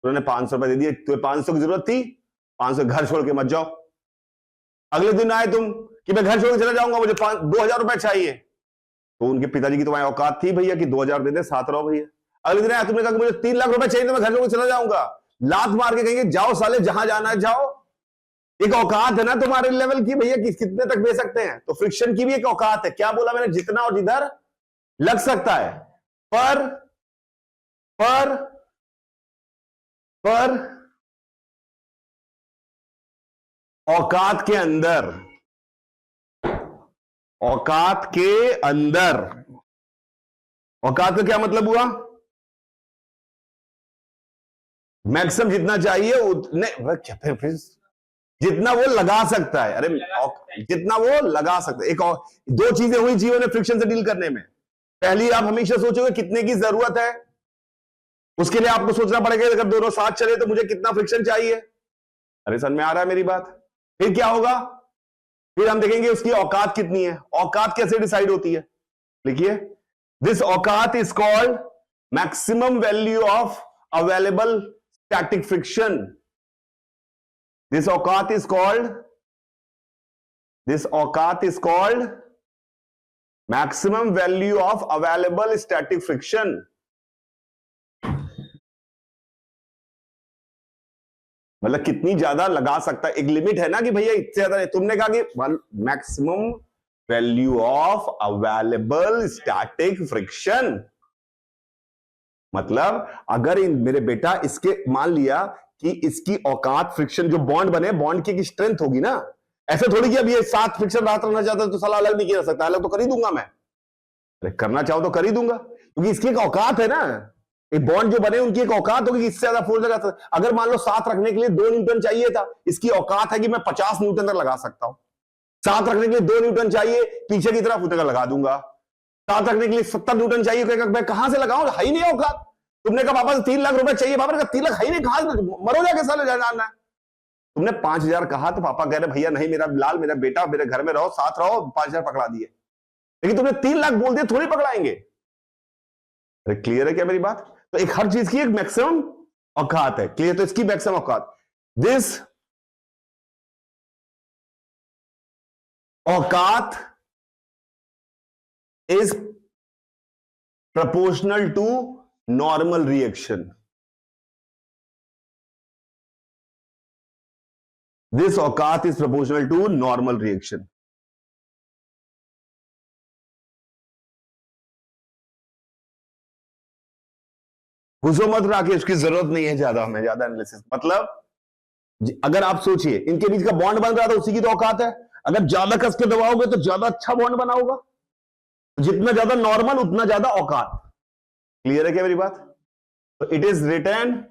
उन्होंने 500 रुपए दे दिए, तुम्हें 500 की जरूरत थी, 500 घर छोड़ के मत जाओ। अगले दिन आए तुम कि मैं घर छोड़ के चला जाऊंगा, मुझे 2000 रुपए चाहिए, तो उनके पिताजी की तुम्हारी औकात थी भैया कि 2000 दे दे, साथ रहो भैया। अगले दिन आया, तुमने कहा मुझे 3 लाख रुपए चाहिए तो मैं घर छोड़ के चला जाऊंगा, लात मार के कहेंगे जाओ साले, जहां जाना है जाओ। एक औकात है ना तुम्हारे लेवल की भैया, कितने तक दे सकते हैं। तो फ्रिक्शन की भी एक औकात है। क्या बोला मैंने? जितना और जिधर लग सकता है, पर पर पर औकात के अंदर, औकात के अंदर। औकात का क्या मतलब हुआ? मैक्सिमम जितना चाहिए उतने, फिर जितना वो लगा सकता है। अरे जितना वो लगा सकता है। एक और दो चीजें हुई जीवन में फ्रिक्शन से डील करने में। पहली, आप हमेशा सोचोगे कितने की जरूरत है, उसके लिए आपको सोचना पड़ेगा अगर दोनों साथ चले तो मुझे कितना फ्रिक्शन चाहिए। अरे समझ में आ रहा है मेरी बात? फिर क्या होगा? फिर हम देखेंगे उसकी औकात कितनी है। औकात कैसे डिसाइड होती है? लिखिए, दिस औकात is called maximum value of available static friction. This औकात is called maximum value of available static friction. मतलब कितनी ज्यादा लगा सकता है, एक लिमिट है ना कि भैया इससे ज्यादा। तुमने कहा कि maximum value of available static friction, मतलब अगर मेरे बेटा इसके मान लिया कि इसकी औकात फ्रिक्शन जो बॉन्ड बने, बॉन्ड की स्ट्रेंथ होगी ना, ऐसे थोड़ी कि अब ये साथ फ्रिक्शन रात रहना चाहता है तो साला अलग नहीं किया सकता, अलग तो कर ही दूंगा मैं। अरे करना चाहो तो कर ही दूंगा, क्योंकि इसकी एक औकात है ना, एक बॉन्ड जो बने उनकी एक औकात होगी, इससे ज्यादा फोर्स लगा सकता। अगर मान लो साथ रखने के लिए 2 न्यूटन चाहिए था, इसकी औकात है कि मैं 50 न्यूटन तक लगा सकता हूं। साथ रखने के लिए 2 न्यूटन चाहिए, पीछे की तरफ उतना लगा दूंगा। साथ रखने के लिए 70 न्यूटन चाहिए, मैं कहां से लगाऊं, है ही नहीं औकात। तुमने कहा पापा 3 लाख रुपए चाहिए, पापा ने कहा 3 लाख है ही नहीं, कहां मरो जाके साले जानना है। तुमने 5,000 कहा तो पापा कह रहे भैया नहीं, मेरा लाल, मेरा बेटा, मेरे घर में रहो, साथ रहो, 5,000 पकड़ा दिए। लेकिन तुमने 3 लाख बोल दिए, थोड़ी पकड़ाएंगे। अरे क्लियर है क्या मेरी बात? तो एक हर चीज की एक मैक्सिमम औकात है, क्लियर? तो इसकी मैक्सिमम औकात, दिस औकात is proportional to normal reaction. This औकात is proportional to normal reaction. घुसो मत राकेश, की जरूरत नहीं है ज्यादा, हमें ज्यादा एनालिसिस। मतलब अगर आप सोचिए इनके बीच का बॉन्ड बन रहा था, उसी की तो औकात है। अगर ज्यादा कस के दबाओगे तो ज्यादा अच्छा बॉन्ड बना होगा, जितना ज्यादा नॉर्मल उतना ज्यादा औकात। क्लियर है क्या मेरी बात? तो it is written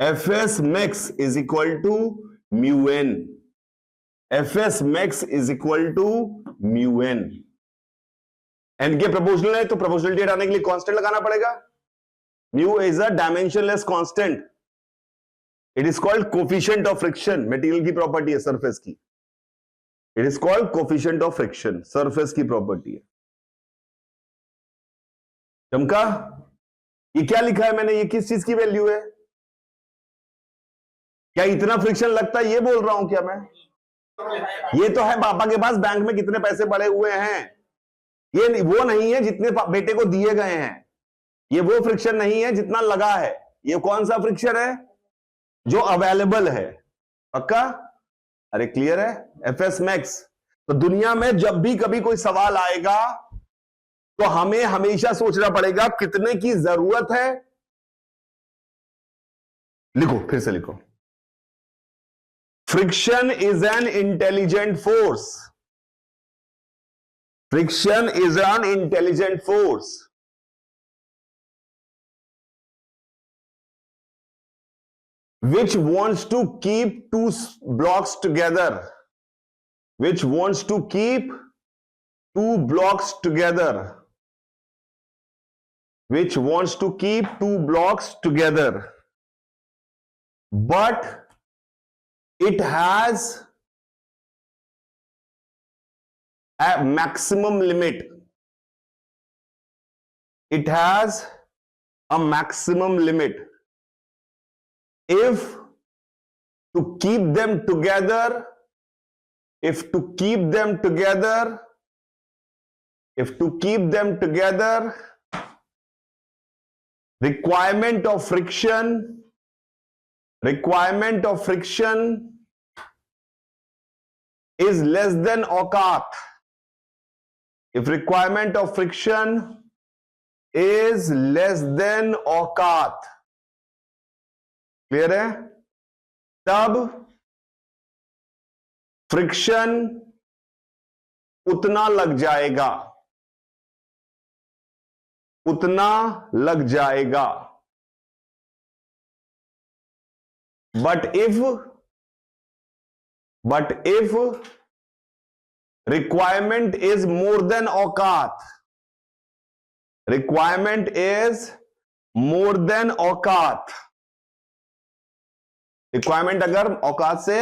Fs max is equal to mu n. Fs max is equal to mu n. n के प्रोपोर्शनल है तो प्रोपोर्शनलिटी हटाने के लिए कांस्टेंट लगाना पड़ेगा। mu is a dimensionless constant. It is called coefficient of friction. Material की property है सरफेस की। It is called coefficient of friction. Surface की प्रॉपर्टी है। चमका? ये क्या लिखा है मैंने, ये किस चीज की वैल्यू है? क्या इतना फ्रिक्शन लगता है, ये बोल रहा हूं क्या मैं? ये तो है पापा के पास बैंक में कितने पैसे पड़े हुए हैं, ये वो नहीं है जितने बेटे को दिए गए हैं। ये वो फ्रिक्शन नहीं है जितना लगा है। ये कौन सा फ्रिक्शन है? जो अवेलेबल है। पक्का? अरे क्लियर है? Fs max. तो दुनिया में जब भी कभी कोई सवाल आएगा तो हमें हमेशा सोचना पड़ेगा कितने की जरूरत है। लिखो, फिर से लिखो। Friction is an intelligent force. Friction is an intelligent force which wants to keep two blocks together, which wants to keep two blocks together, which wants to keep two blocks together, but it has a maximum limit. It has a maximum limit. If to keep them together, if to keep them together, if to keep them together, requirement of friction is less than औकात. If requirement of friction is less than औकात, clear है? तब friction उतना लग जाएगा, उतना लग जाएगा। But if requirement is more than औकात, रिक्वायरमेंट इज मोर देन औकात, रिक्वायरमेंट अगर औकात से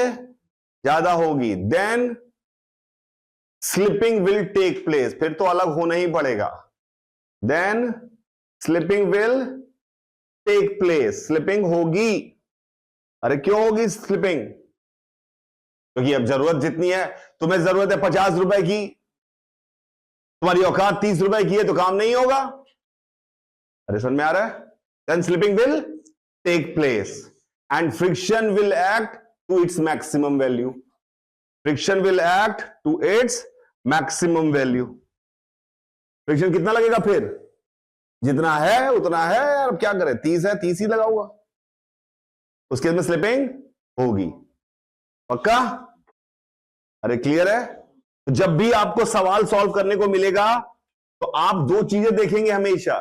ज्यादा होगी, then slipping will take place. फिर तो अलग होना ही पड़ेगा। Then slipping will take place, slipping होगी। अरे क्यों होगी स्लिपिंग? क्योंकि अब जरूरत जितनी है, तुम्हें जरूरत है 50 रुपए की, तुम्हारी औकात 30 रुपए की है, तो काम नहीं होगा। अरे समझ में आ रहा है? Then slipping will take place and friction will act to its maximum value. Friction will act to its maximum value. Friction कितना लगेगा फिर? जितना है उतना है यार, अब क्या करें, 30 है 30 ही लगाऊंगा, उसके बाद में स्लिपिंग होगी। पक्का? अरे क्लियर है? तो जब भी आपको सवाल सॉल्व करने को मिलेगा तो आप दो चीजें देखेंगे हमेशा,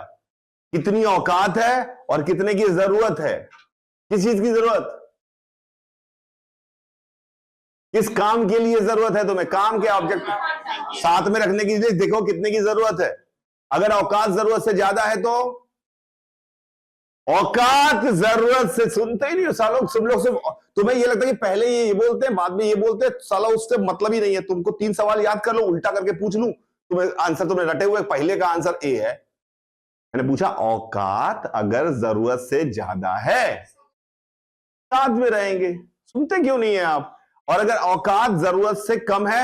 कितनी औकात है और कितने की जरूरत है। किस चीज की जरूरत, किस काम के लिए जरूरत है तुम्हें, काम के ऑब्जेक्ट साथ में रखने के लिए देखो कितने की जरूरत है। अगर औकात जरूरत से ज्यादा है तो औकात जरूरत से, सुनते ही नहीं हो सालों, तुम लोग से तुम्हें ये लगता है कि पहले ये बोलते हैं बाद में ये बोलते हैं, साला उससे मतलब ही नहीं है। तुमको 3 सवाल याद कर लो, उल्टा करके पूछ लूं, तुम्हें आंसर तुमने रटे हुए, पहले का आंसर ए है। मैंने पूछा औकात अगर जरूरत से ज्यादा है साथ में रहेंगे, सुनते क्यों नहीं है आप? और अगर औकात जरूरत से कम है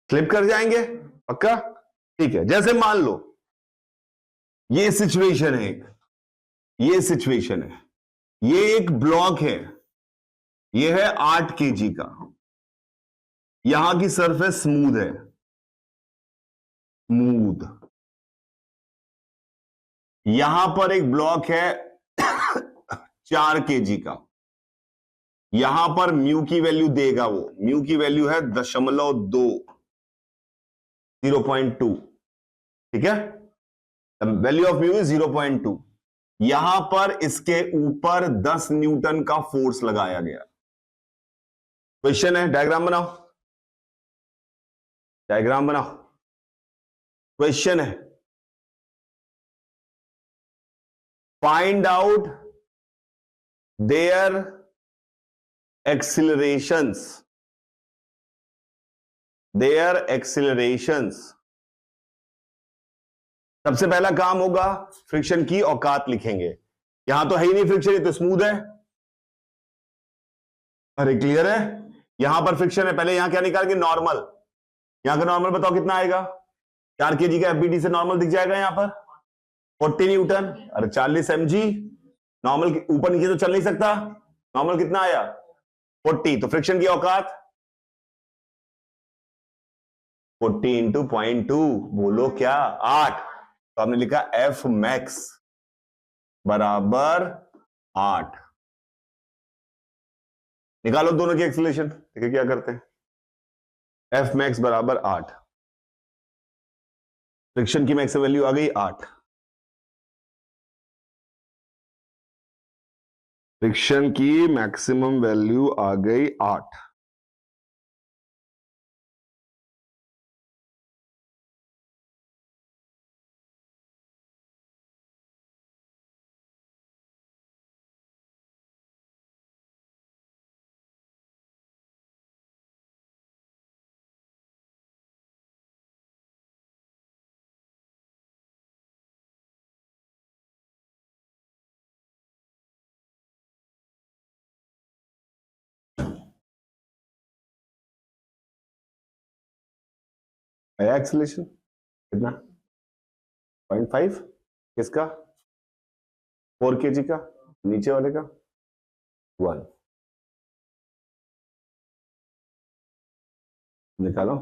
स्लिप कर जाएंगे। पक्का? ठीक है, जैसे मान लो ये सिचुएशन है, ये सिचुएशन है, ये एक ब्लॉक है, ये है 8 kg का, यहां की सरफेस स्मूथ है, स्मूथ। यहां पर एक ब्लॉक है 4 kg का, यहां पर म्यू की वैल्यू देगा, वो म्यू की वैल्यू है 0.2, 0.2, ठीक है, वैल्यू ऑफ म्यू इज 0.2। यहां पर इसके ऊपर 10 न्यूटन का फोर्स लगाया गया। क्वेश्चन है, डायग्राम बनाओ, डायग्राम बनाओ। क्वेश्चन है, फाइंड आउट देयर एक्सिलरेशंस, देयर एक्सिलरेशंस। सबसे पहला काम होगा फ्रिक्शन की औकात लिखेंगे। यहां तो है ही नहीं फ्रिक्शन, ये तो स्मूथ है। अरे क्लियर है? यहां पर फ्रिक्शन है, पहले यहां क्या निकालेंगे, नॉर्मल। यहां का नॉर्मल बताओ कितना आएगा? 4 kg का एफबीडी से नॉर्मल दिख जाएगा यहां पर 40 न्यूटन। अरे 40 mg, नॉर्मल ऊपर नीचे तो चल नहीं सकता, नॉर्मल कितना आया 40। तो फ्रिक्शन की औकात 40 इंटू 0.2, बोलो क्या, 8। तो हमने लिखा एफ मैक्स बराबर 8। निकालो दोनों की एक्सीलरेशन, देखिए क्या करते हैं। एफ मैक्स बराबर 8, फ्रिक्शन की मैक्स वैल्यू आ गई 8, फ्रिक्शन की मैक्सिमम वैल्यू आ गई 8। आया एक्सीलरेशन कितना, 0.5, किसका, 4 kg का, नीचे वाले का 1। निकालो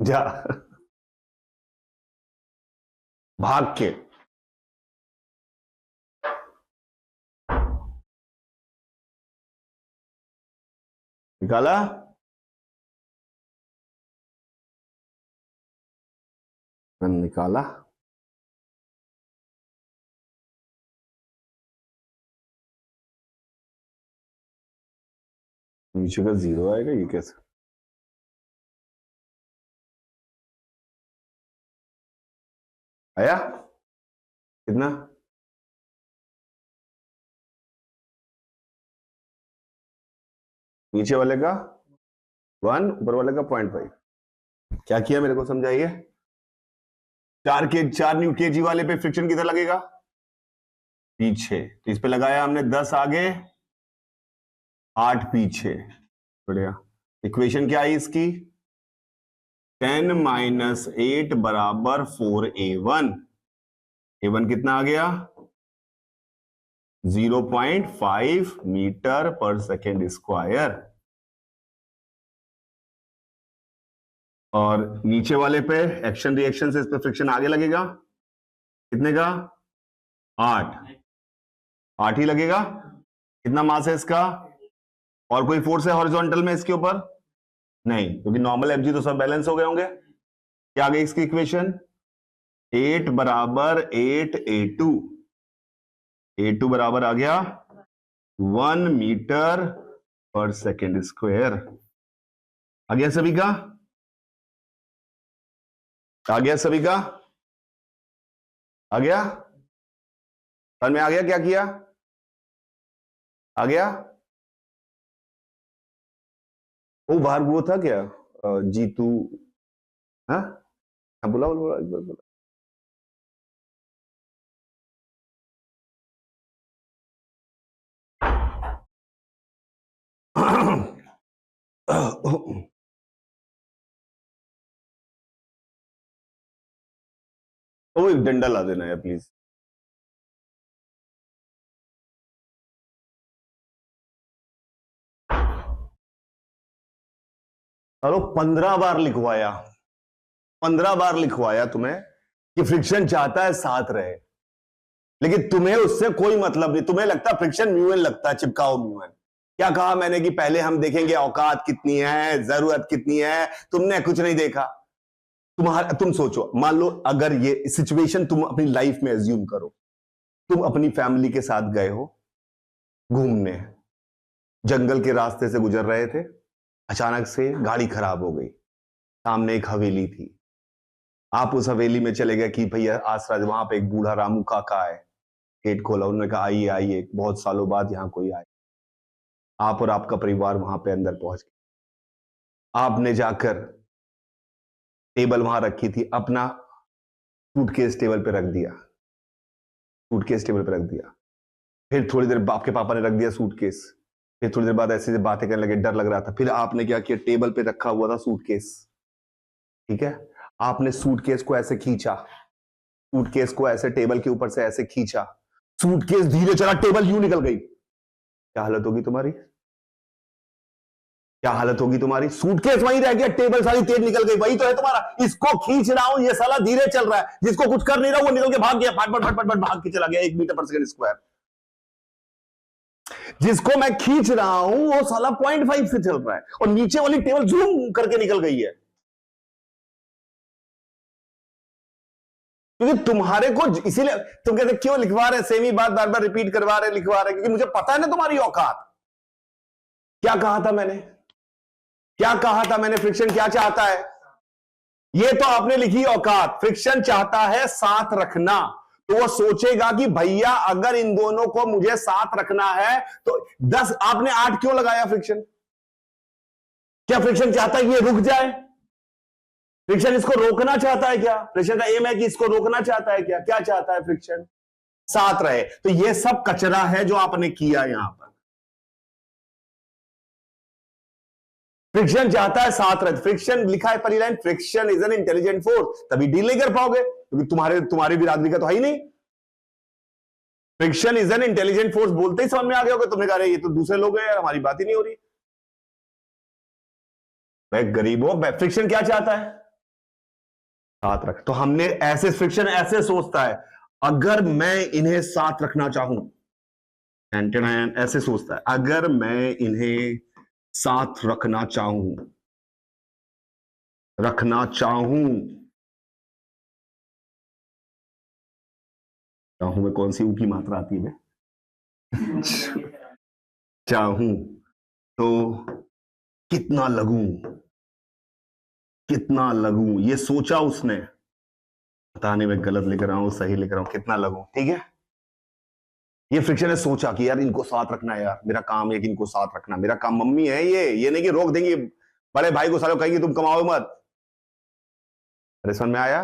जा, भाग के निकाला, निकाला, नीचे का 0 आएगा, ये कैसे? आया कितना, नीचे वाले का 1, ऊपर वाले का 0.5। क्या किया मेरे को समझाइए। 4 न्यू kg वाले पे फ्रिक्शन किधर लगेगा, पीछे, तो इस पे लगाया हमने 10 आगे 8 पीछे। बढ़िया, इक्वेशन क्या आई इसकी, 10 माइनस 8 बराबर 4a1। a1 कितना आ गया? 0.5 मीटर पर सेकेंड स्क्वायर। और नीचे वाले पे एक्शन रिएक्शन से इस पे फ्रिक्शन आगे लगेगा, कितने का? 8 ही लगेगा। कितना मास है इसका? और कोई फोर्स है हॉरिजॉन्टल में इसके ऊपर? नहीं, क्योंकि नॉर्मल एफजी तो सब बैलेंस हो गए होंगे। क्या आ गई इसकी इक्वेशन? 8 बराबर 8a2। a2 बराबर आ गया 1 मीटर पर सेकेंड स्क्वायर। आ गया सभी का? आ गया सभी का? आ गया? समझ में आ गया क्या किया? आ गया? वो बाहर वो था क्या? जीतू? हाँ, बोला बोला बोला, बोला, बोला। ओ एक डंडा ला देना है प्लीज। अरे 15 बार लिखवाया, 15 बार लिखवाया तुम्हें कि फ्रिक्शन चाहता है साथ रहे, लेकिन तुम्हें उससे कोई मतलब नहीं। तुम्हें लगता फ्रिक्शन म्यूएन लगता है, चिपकाओ म्यूएन। क्या कहा मैंने कि पहले हम देखेंगे औकात कितनी है, जरूरत कितनी है। तुमने कुछ नहीं देखा। तुम सोचो, मान लो अगर ये सिचुएशन तुम अपनी लाइफ में एज्यूम करो, तुम अपनी फैमिली के साथ गए हो घूमने, जंगल के रास्ते से गुजर रहे थे, अचानक से गाड़ी खराब हो गई, सामने एक हवेली थी। आप उस हवेली में चले गए कि भैया आसरा, वहां पे एक बूढ़ा रामू काका है। गेट खोला, उन्होंने कहा आइए आइए, बहुत सालों बाद यहाँ कोई आए। आप और आपका परिवार वहां पे अंदर पहुंच गए। आपने जाकर टेबल वहां रखी थी, अपना सूटकेस टेबल पे रख दिया, सूटकेस टेबल पे रख दिया। फिर थोड़ी देर आपके पापा ने रख दिया सूटकेस। फिर थोड़ी देर बाद ऐसे बातें करने लगे, डर लग रहा था। फिर आपने क्या किया? टेबल पे रखा हुआ था सूटकेस, ठीक है, आपने सूटकेस को ऐसे खींचा, सूटकेस को ऐसे टेबल के ऊपर से ऐसे खींचा, सूटकेस धीरे चला, टेबल यूं निकल गई। क्या हालत होगी तुम्हारी? क्या हालत होगी तुम्हारी? सूटकेस वहीं रह गया, टेबल सारी तेज निकल गई। वही तो है तुम्हारा। इसको खींच रहा हूं, ये साला धीरे चल रहा है, जिसको कुछ कर नहीं रहा वो निकल के भाग गया, फट फट फट फट भाग के चला गया 1 मीटर पर सेकंड स्क्वायर। जिसको मैं खींच रहा हूं वो साला 0.5 से चल रहा है, और नीचे वाली टेबल जूम करके निकल गई है। क्योंकि तुम्हारे को, इसीलिए तुम कहते क्यों लिखवा रहे सेम ही बात बार बार रिपीट करवा रहे, लिखवा रहे, क्योंकि मुझे पता है ना तुम्हारी औकात। क्या कहा था मैंने? क्या कहा था मैंने? फ्रिक्शन क्या चाहता है? ये तो आपने लिखी औकात। फ्रिक्शन चाहता है साथ रखना। तो वो सोचेगा कि भैया अगर इन दोनों को मुझे साथ रखना है तो 10, आपने 8 क्यों लगाया फ्रिक्शन? क्या फ्रिक्शन चाहता है कि ये रुक जाए? फ्रिक्शन इसको रोकना चाहता है क्या? फ्रिक्शन का एम है कि इसको रोकना चाहता है क्या? क्या चाहता है फ्रिक्शन? साथ रहे। तो ये सब कचरा है जो आपने किया यहां पर। फ्रिक्शन चाहता है साथ रहे। फ्रिक्शन लिखा है पहली line, friction is an intelligent force. तभी डील नहीं कर पाओगे क्योंकि तुम्हारी बिरादरी का तो है ही नहीं। Friction is an intelligent force बोलते ही समझ में आ गया होगा। तुमने कहा ये तो दूसरे लोग हैं यार, हमारी बात ही नहीं हो रही। भाई गरीबों, फ्रिक्शन क्या चाहता है? साथ रख। तो हमने ऐसे, फ्रिक्शन ऐसे सोचता है, अगर मैं इन्हें साथ रखना चाहूं, ऐसे सोचता है, अगर मैं इन्हें साथ रखना चाहूं चाहूं में कौन सी ऊ की मात्रा आती है? चाहूं तो कितना लगूं, ये सोचा उसने। पता नहीं मैं गलत लिख रहा हूं सही लिख रहा हूं, कितना लगूं, ठीक है। ये फ्रिक्शन ने सोचा कि यार इनको साथ रखना है, यार मेरा काम है कि इनको साथ रखना, मेरा काम। मम्मी है ये नहीं कि रोक देंगी, बड़े भाई को सालों कहेंगे तुम कमाओ मत। अरे समझ में आया?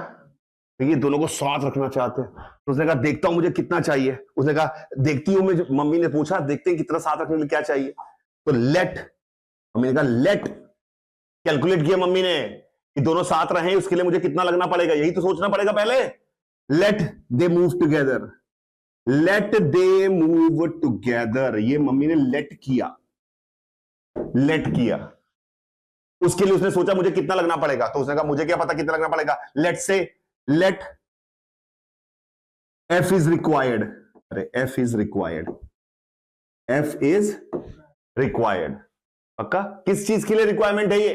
ये दोनों को साथ रखना चाहते हैं। तो उसने कहा देखता हूं मुझे कितना चाहिए। उसने कहा देखती हूं मैं। मम्मी ने पूछा देखते हैं कितना साथ रखने के लिए क्या चाहिए। तो लेट, मम्मी ने कहा लेट, कैलकुलेट किया मम्मी ने कि दोनों साथ रहे, उसके लिए मुझे कितना लगना पड़ेगा, यही तो सोचना पड़ेगा पहले। Let they move together, let they move together, ये मम्मी ने लेट किया, लेट किया, उसके लिए उसने सोचा मुझे कितना लगना पड़ेगा, तो उसने कहा मुझे क्या पता कितना लगना पड़ेगा, लेट से लेट एफ इज रिक्वायर्ड, अरे F is required, F is required, पक्का किस चीज के लिए रिक्वायरमेंट है ये,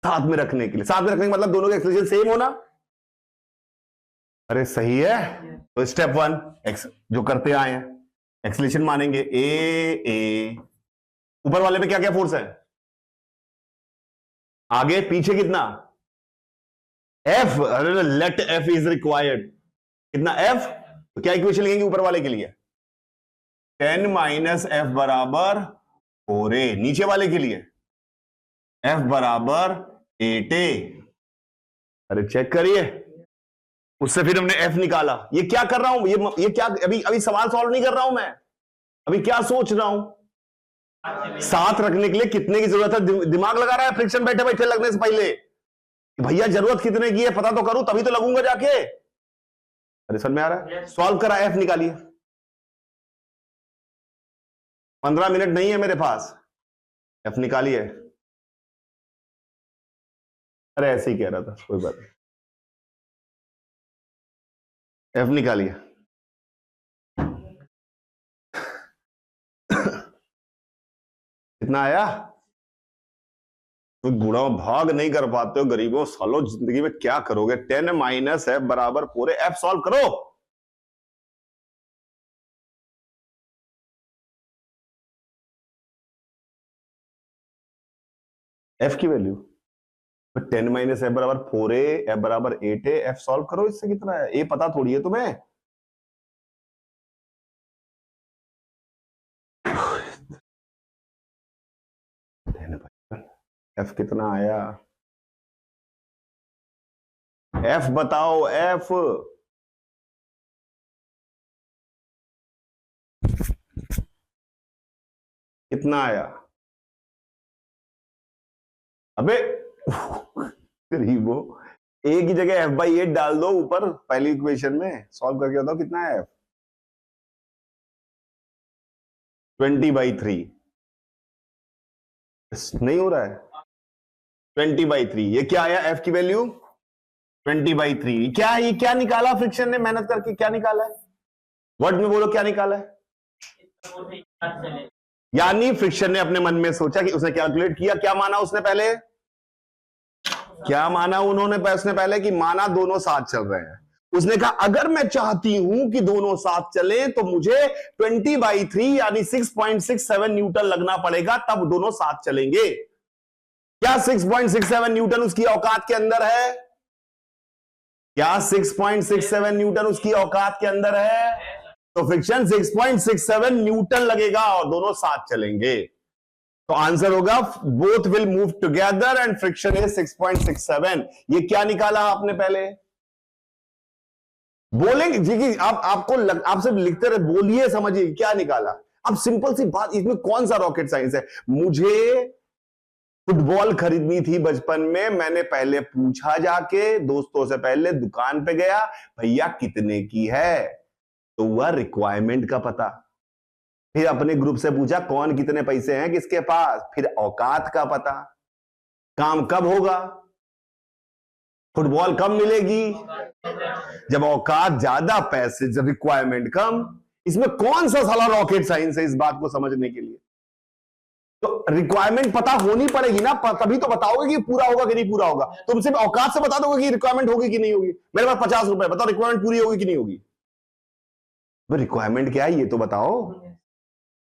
साथ में रखने के लिए, साथ में रखने का मतलब दोनों का एक्सलेशन सेम होना, अरे सही है। तो स्टेप 1 एक्स जो करते आए हैं, एक्सलेशन मानेंगे ए, ऊपर वाले पे क्या क्या फोर्स है, आगे पीछे कितना एफ, अरे लेट एफ इज रिक्वायर्ड, कितना एफ, तो क्या इक्वेशन लिखेंगे ऊपर वाले के लिए, 10 माइनस एफ बराबर 4a, नीचे वाले के लिए एफ बराबर 8a, अरे चेक करिए, उससे फिर हमने एफ निकाला। ये क्या कर रहा हूं, ये क्या, अभी सवाल सॉल्व नहीं कर रहा हूं मैं, अभी क्या सोच रहा हूं, साथ रखने के लिए कितने की जरूरत है, दिमाग लगा रहा है फ्रिक्शन बैठे बैठे लगने से पहले, भैया जरूरत कितने की है पता तो करूं तभी तो लगूंगा जाके, अरे समझ में आ रहा है, सॉल्व करा, एफ निकालिए, 15 मिनट नहीं है मेरे पास, एफ निकालिए, अरे ऐसे ही कह रहा था, कोई बात नहीं, एफ निकालिए, कितना आया, तो बूढ़ा भाग नहीं कर पाते हो गरीबों सालों, जिंदगी में क्या करोगे, 10 माइनस एफ बराबर पूरे, एफ सॉल्व करो, एफ की वैल्यू 10 माइनस एफ बराबर 4a, एफ बराबर 8a, एफ सॉल्व करो, इससे कितना है, ए पता थोड़ी है तुम्हें, एफ कितना आया, एफ बताओ, एफ कितना आया, अबे गरीबो, ए की जगह एफ बाई 8 डाल दो ऊपर पहली इक्वेशन में, सॉल्व करके बताओ कितना है एफ, 20/3, नहीं हो रहा है, 20/3, ये क्या आया एफ की वैल्यू 20/3, क्या ये क्या निकाला फ्रिक्शन ने मेहनत करके, क्या निकाला है, वर्ड में बोलो क्या निकाला है, यानी फ्रिक्शन ने अपने मन में सोचा कि उसने कैलकुलेट किया, क्या माना उसने पहले, क्या माना उसने पहले कि माना दोनों साथ चल रहे हैं, उसने कहा अगर मैं चाहती हूं कि दोनों साथ चले तो मुझे 20/3 यानी 6.67 न्यूटन लगना पड़ेगा, तब दोनों साथ चलेंगे, क्या 6.67 न्यूटन उसकी औकात के अंदर है, क्या 6.67 न्यूटन उसकी औकात के अंदर है, तो फ्रिक्शन 6.67 न्यूटन लगेगा और दोनों साथ चलेंगे, तो आंसर होगा both will move together and friction is 6.67, ये क्या निकाला आपने पहले, बोलेंगे जी कि आप सिर्फ लिखते रहे, बोलिए समझिए क्या निकाला, अब सिंपल सी बात, इसमें कौन सा रॉकेट साइंस है, मुझे फुटबॉल खरीदनी थी बचपन में, मैंने पहले पूछा जाके दोस्तों से, पहले दुकान पे गया, भैया कितने की है, तो हुआ रिक्वायरमेंट का पता, फिर अपने ग्रुप से पूछा कौन कितने पैसे हैं किसके पास, फिर औकात का पता, काम कब होगा, फुटबॉल कब मिलेगी, जब औकात ज्यादा पैसे, जब रिक्वायरमेंट कम, इसमें कौन सा साला रॉकेट साइंस है इस बात को समझने के लिए, तो रिक्वायरमेंट पता होनी पड़ेगी ना, तभी तो बताओगे कि पूरा होगा कि नहीं पूरा होगा, तुम सिर्फ औकात से बता दोगे कि रिक्वायरमेंट होगी कि नहीं होगी, मेरे पास 50 रुपए, बताओ रिक्वायरमेंट पूरी होगी कि नहीं होगी, रिक्वायरमेंट क्या है ये तो बताओ,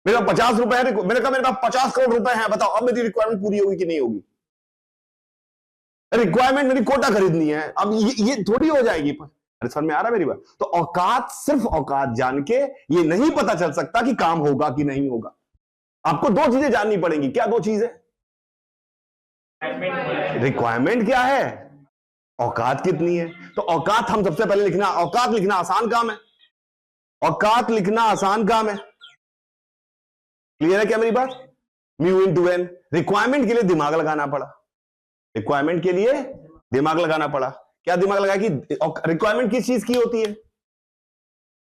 मेरे पास 50 रुपए है, मेरे पास 50 करोड़ रुपए हैं, बताओ अब मेरी रिक्वायरमेंट पूरी होगी कि नहीं होगी, रिक्वायरमेंट मेरी कोटा खरीदनी है, अब ये थोड़ी हो जाएगी, अरे समझ में आ रहा है मेरी बात, तो औकात, सिर्फ औकात जान के ये नहीं पता चल सकता कि काम होगा कि नहीं होगा, आपको दो चीजें जाननी पड़ेंगी, क्या दो चीजें, रिक्वायरमेंट क्या है, औकात कितनी है, तो औकात हम सबसे पहले लिखना, औकात लिखना आसान काम है, औकात लिखना आसान काम है, क्लियर है क्या मेरी बात, म्यू इनटू एन, रिक्वायरमेंट के लिए दिमाग लगाना पड़ा, रिक्वायरमेंट के लिए दिमाग लगाना पड़ा। क्या दिमाग लगाया कि रिक्वायरमेंट किस चीज की होती है?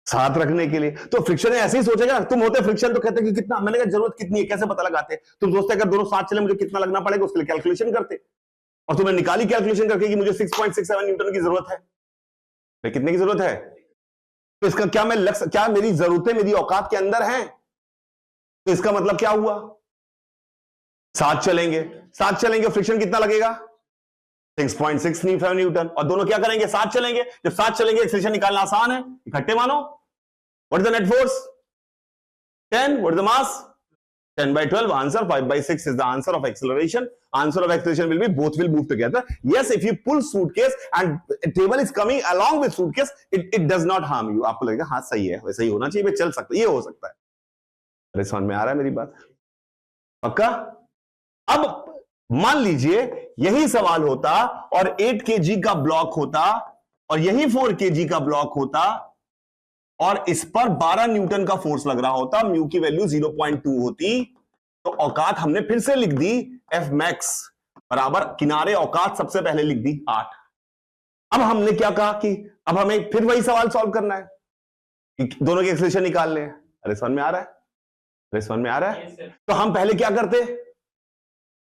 साथ रखने के लिए। तो फ्रिक्शन ऐसे ही सोचेगा, तुम होते फ्रिक्शन तो कहते कि कितना, मैंने कहा जरूरत कितनी है, कैसे पता लगाते? तुम सोचते अगर दोनों साथ चले मुझे कितना लगना पड़ेगा, उसके लिए कैलकुलेशन करते, और तुम्हें निकाली कैलकुलेशन करके कि मुझे 6.67 न्यूटन की जरूरत है। तो कितने की जरूरत है? तो इसका क्या मैं क्या मेरी जरूरतें मेरी औकात के अंदर हैं? तो इसका मतलब क्या हुआ? साथ चलेंगे, साथ चलेंगे, फ्रिक्शन कितना लगेगा? 6.67 न्यूटन। और दोनों क्या करेंगे? साथ चलेंगे। जब साथ चलेंगे एक्सेलरेशन निकालना आसान है, इकट्ठे मानो। What is the net force? 10. What is the mass? 10/12. Answer 5/6 is the answer of acceleration. Answer of acceleration will be both will move together. Yes, if you pull suitcase and table is coming along with suitcase, it does not harm you. आपको लगेगा हाँ सही है, वैसे ही होना चाहिए, चल सकता है, ये हो सकता है। अरे समझ में आ रहा है मेरी बात? पक्का? अब मान लीजिए यही सवाल होता और 8 kg का ब्लॉक होता और यही 4 kg का ब्लॉक होता और इस पर 12 न्यूटन का फोर्स लग रहा होता, म्यू की वैल्यू 0.2 होती, तो औकात हमने फिर से लिख दी एफ मैक्स बराबर किनारे औकात सबसे पहले लिख दी 8। अब हमने क्या कहा कि अब हमें फिर वही सवाल सॉल्व करना है कि दोनों की एक्सेलरेशन निकालने हैं। अरे समझ में आ रहा है? अरे समझ में आ रहा है? तो हम पहले क्या करते?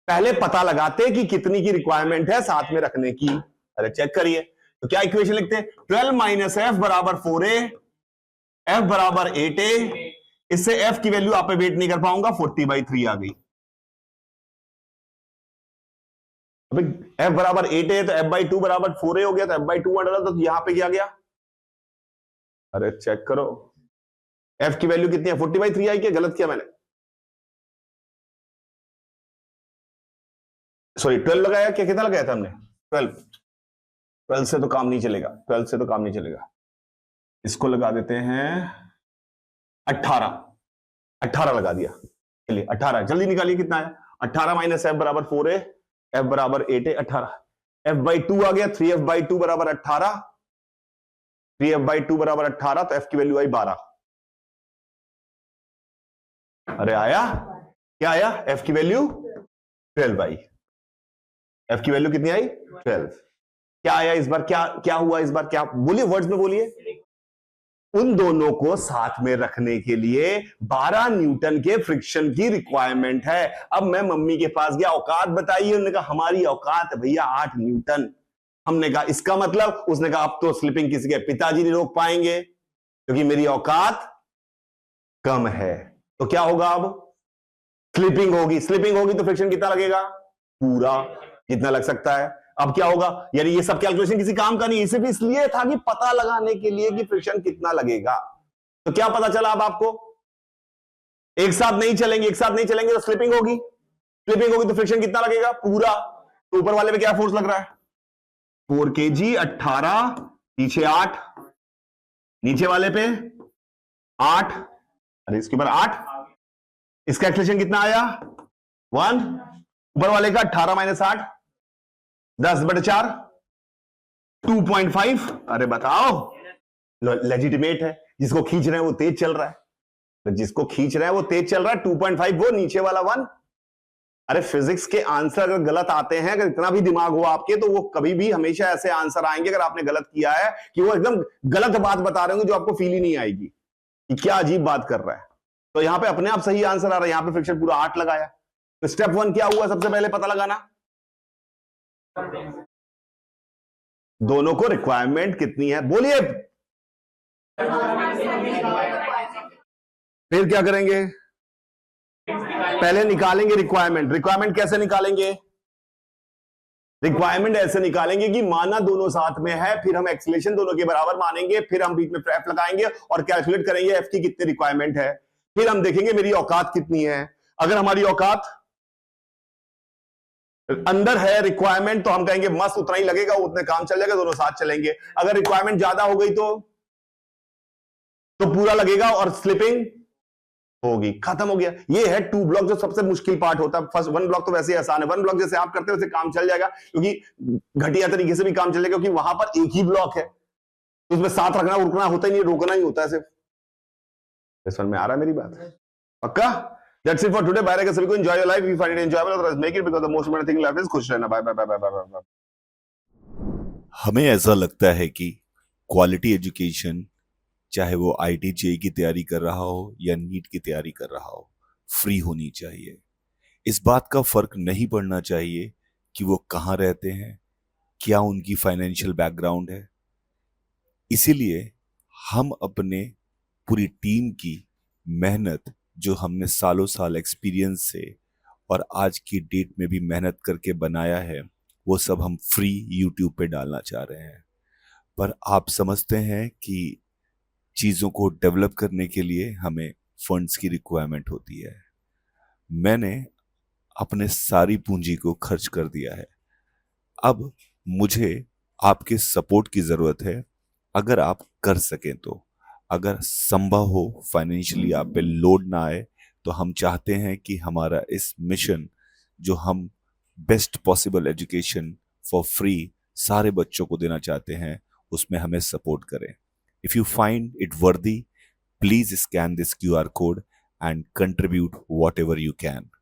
पहले पता लगाते कि कितनी की रिक्वायरमेंट है साथ में रखने की। अरे चेक करिए, तो क्या इक्वेशन लिखते? 12 - f बराबर 4a, f बराबर 8a। इससे f की वैल्यू आप पे वेट नहीं कर पाऊंगा, 40/3 आ गई। अबे f बराबर 8a है तो f/2 बराबर 4a हो गया, तो f/2 डाला तो यहां पे क्या गया? अरे चेक करो, f की वैल्यू कितनी है? 40/3 आई। क्या गलत किया मैंने? सॉरी 12 लगाया क्या? कितना लगाया था हमने? 12 से तो काम नहीं चलेगा, 12 से तो काम नहीं चलेगा। इसको लगा देते हैं 18 लगा दिया। चलिए 18 जल्दी निकालिए कितना है? 18 - f बराबर 4a, f बराबर 8a, 18 f/2 आ गया। 3f/2 बराबर 18, 3f/2 बराबर 18, तो f की वैल्यू आई 12। अरे आया? क्या आया? f की वैल्यू 12 आई। f की वैल्यू कितनी आई? 12। क्या आया इस बार? क्या हुआ इस बार? क्या बोलिए, वर्ड्स में बोलिए। उन दोनों को साथ में रखने के लिए 12 न्यूटन के फ्रिक्शन की रिक्वायरमेंट है। अब मैं मम्मी के पास गया, औकात बताइए। उन्होंने कहा हमारी औकात है भैया 8 न्यूटन। हमने कहा इसका मतलब? उसने कहा अब तो स्लिपिंग किसी के पिताजी नहीं रोक पाएंगे क्योंकि मेरी औकात कम है। तो क्या होगा? अब स्लिपिंग होगी। स्लिपिंग होगी तो फ्रिक्शन कितना लगेगा? पूरा कितना लग सकता है। अब क्या होगा? यानी ये सब कैलकुलेशन किसी काम का नहीं, सिर्फ इसलिए था कि पता लगाने के लिए कि फ्रिक्शन कितना लगेगा। तो क्या पता चला अब आपको? एक साथ नहीं चलेंगे, एक साथ नहीं चलेंगे तो स्लिपिंग होगी। स्लिपिंग होगी तो फ्रिक्शन कितना लगेगा? पूरा। तो ऊपर वाले पे क्या फोर्स लग रहा है? 4 kg, 18, पीछे 8, नीचे वाले पे 8, अरे इसके ऊपर 8। इसका एक्सेलरेशन कितना आया? 1। ऊपर वाले का 18 - 8, 10/4, 2.5। अरे बताओ, लेजिटिमेट है। जिसको खींच रहे हैं वो तेज चल रहा है, तो जिसको खींच रहे हैं वो तेज चल रहा है। 2.5 वो, नीचे वाला 1। अरे फिजिक्स के आंसर अगर गलत आते हैं, अगर इतना भी दिमाग हो आपके, तो वो कभी भी हमेशा ऐसे आंसर आएंगे अगर आपने गलत किया है कि वो एकदम गलत बात बता रहे होंगे जो आपको फील ही नहीं आएगी कि क्या अजीब बात कर रहा है। तो यहां पे अपने आप सही आंसर आ रहा है। यहां पे फ्रिक्शन पूरा 8 लगाया। तो स्टेप 1 क्या हुआ? सबसे पहले पता लगाना दोनों को रिक्वायरमेंट कितनी है। बोलिए। फिर क्या करेंगे? पहले निकालेंगे रिक्वायरमेंट। रिक्वायरमेंट कैसे निकालेंगे? रिक्वायरमेंट ऐसे निकालेंगे कि माना दोनों साथ में है, फिर हम एक्सेलरेशन दोनों के बराबर मानेंगे, फिर हम बीच में एफ लगाएंगे और कैलकुलेट करेंगे एफ की कितनी रिक्वायरमेंट है। फिर हम देखेंगे मेरी औकात कितनी है। अगर हमारी औकात अंदर है रिक्वायरमेंट तो हम कहेंगे मस्त उतना ही लगेगा, उतने काम चल जाएगा, दोनों साथ चलेंगे। अगर रिक्वायरमेंट ज्यादा हो गई तो पूरा लगेगा और स्लिपिंग होगी। खत्म हो गया। ये है 2 ब्लॉक, जो सबसे मुश्किल पार्ट होता है। फर्स्ट 1 ब्लॉक तो वैसे ही आसान है। 1 ब्लॉक जैसे आप करते हो वैसे काम चल जाएगा, क्योंकि घटिया तरीके से भी काम चलेगा, क्योंकि वहां पर एक ही ब्लॉक है तो उसमें साथ रखना रुकना होता ही नहीं, रोकना ही होता है सिर्फ। समझ में आ रहा है मेरी बात? पक्का? That's it for today. Bye रहेगा सभी को. Enjoy your life. If you find it enjoyable, otherwise make it, because the most important thing in life is खुश रहना. Bye bye bye bye bye bye. हमें ऐसा लगता है कि क्वालिटी एजुकेशन, चाहे वो आईटी जेई की तैयारी कर रहा हो या नीट की तैयारी कर रहा हो, फ्री होनी चाहिए. इस बात का फर्क नहीं पड़ना चाहिए कि वो कहाँ रहते हैं, क्या उनकी फाइनेंशियल बैकग्राउंड है. इसीलिए हम अपने पूरी टीम की मेहनत, जो हमने सालों साल एक्सपीरियंस से और आज की डेट में भी मेहनत करके बनाया है, वो सब हम फ्री यूट्यूब पे डालना चाह रहे हैं. पर आप समझते हैं कि चीज़ों को डेवलप करने के लिए हमें फंड्स की रिक्वायरमेंट होती है. मैंने अपने सारी पूंजी को खर्च कर दिया है. अब मुझे आपके सपोर्ट की ज़रूरत है. अगर आप कर सकें तो, अगर संभव हो, फाइनेंशियली आप पे लोड ना आए, तो हम चाहते हैं कि हमारा इस मिशन, जो हम best possible education for free सारे बच्चों को देना चाहते हैं, उसमें हमें सपोर्ट करें. इफ यू फाइंड इट वर्दी, please scan this QR code and contribute whatever you can.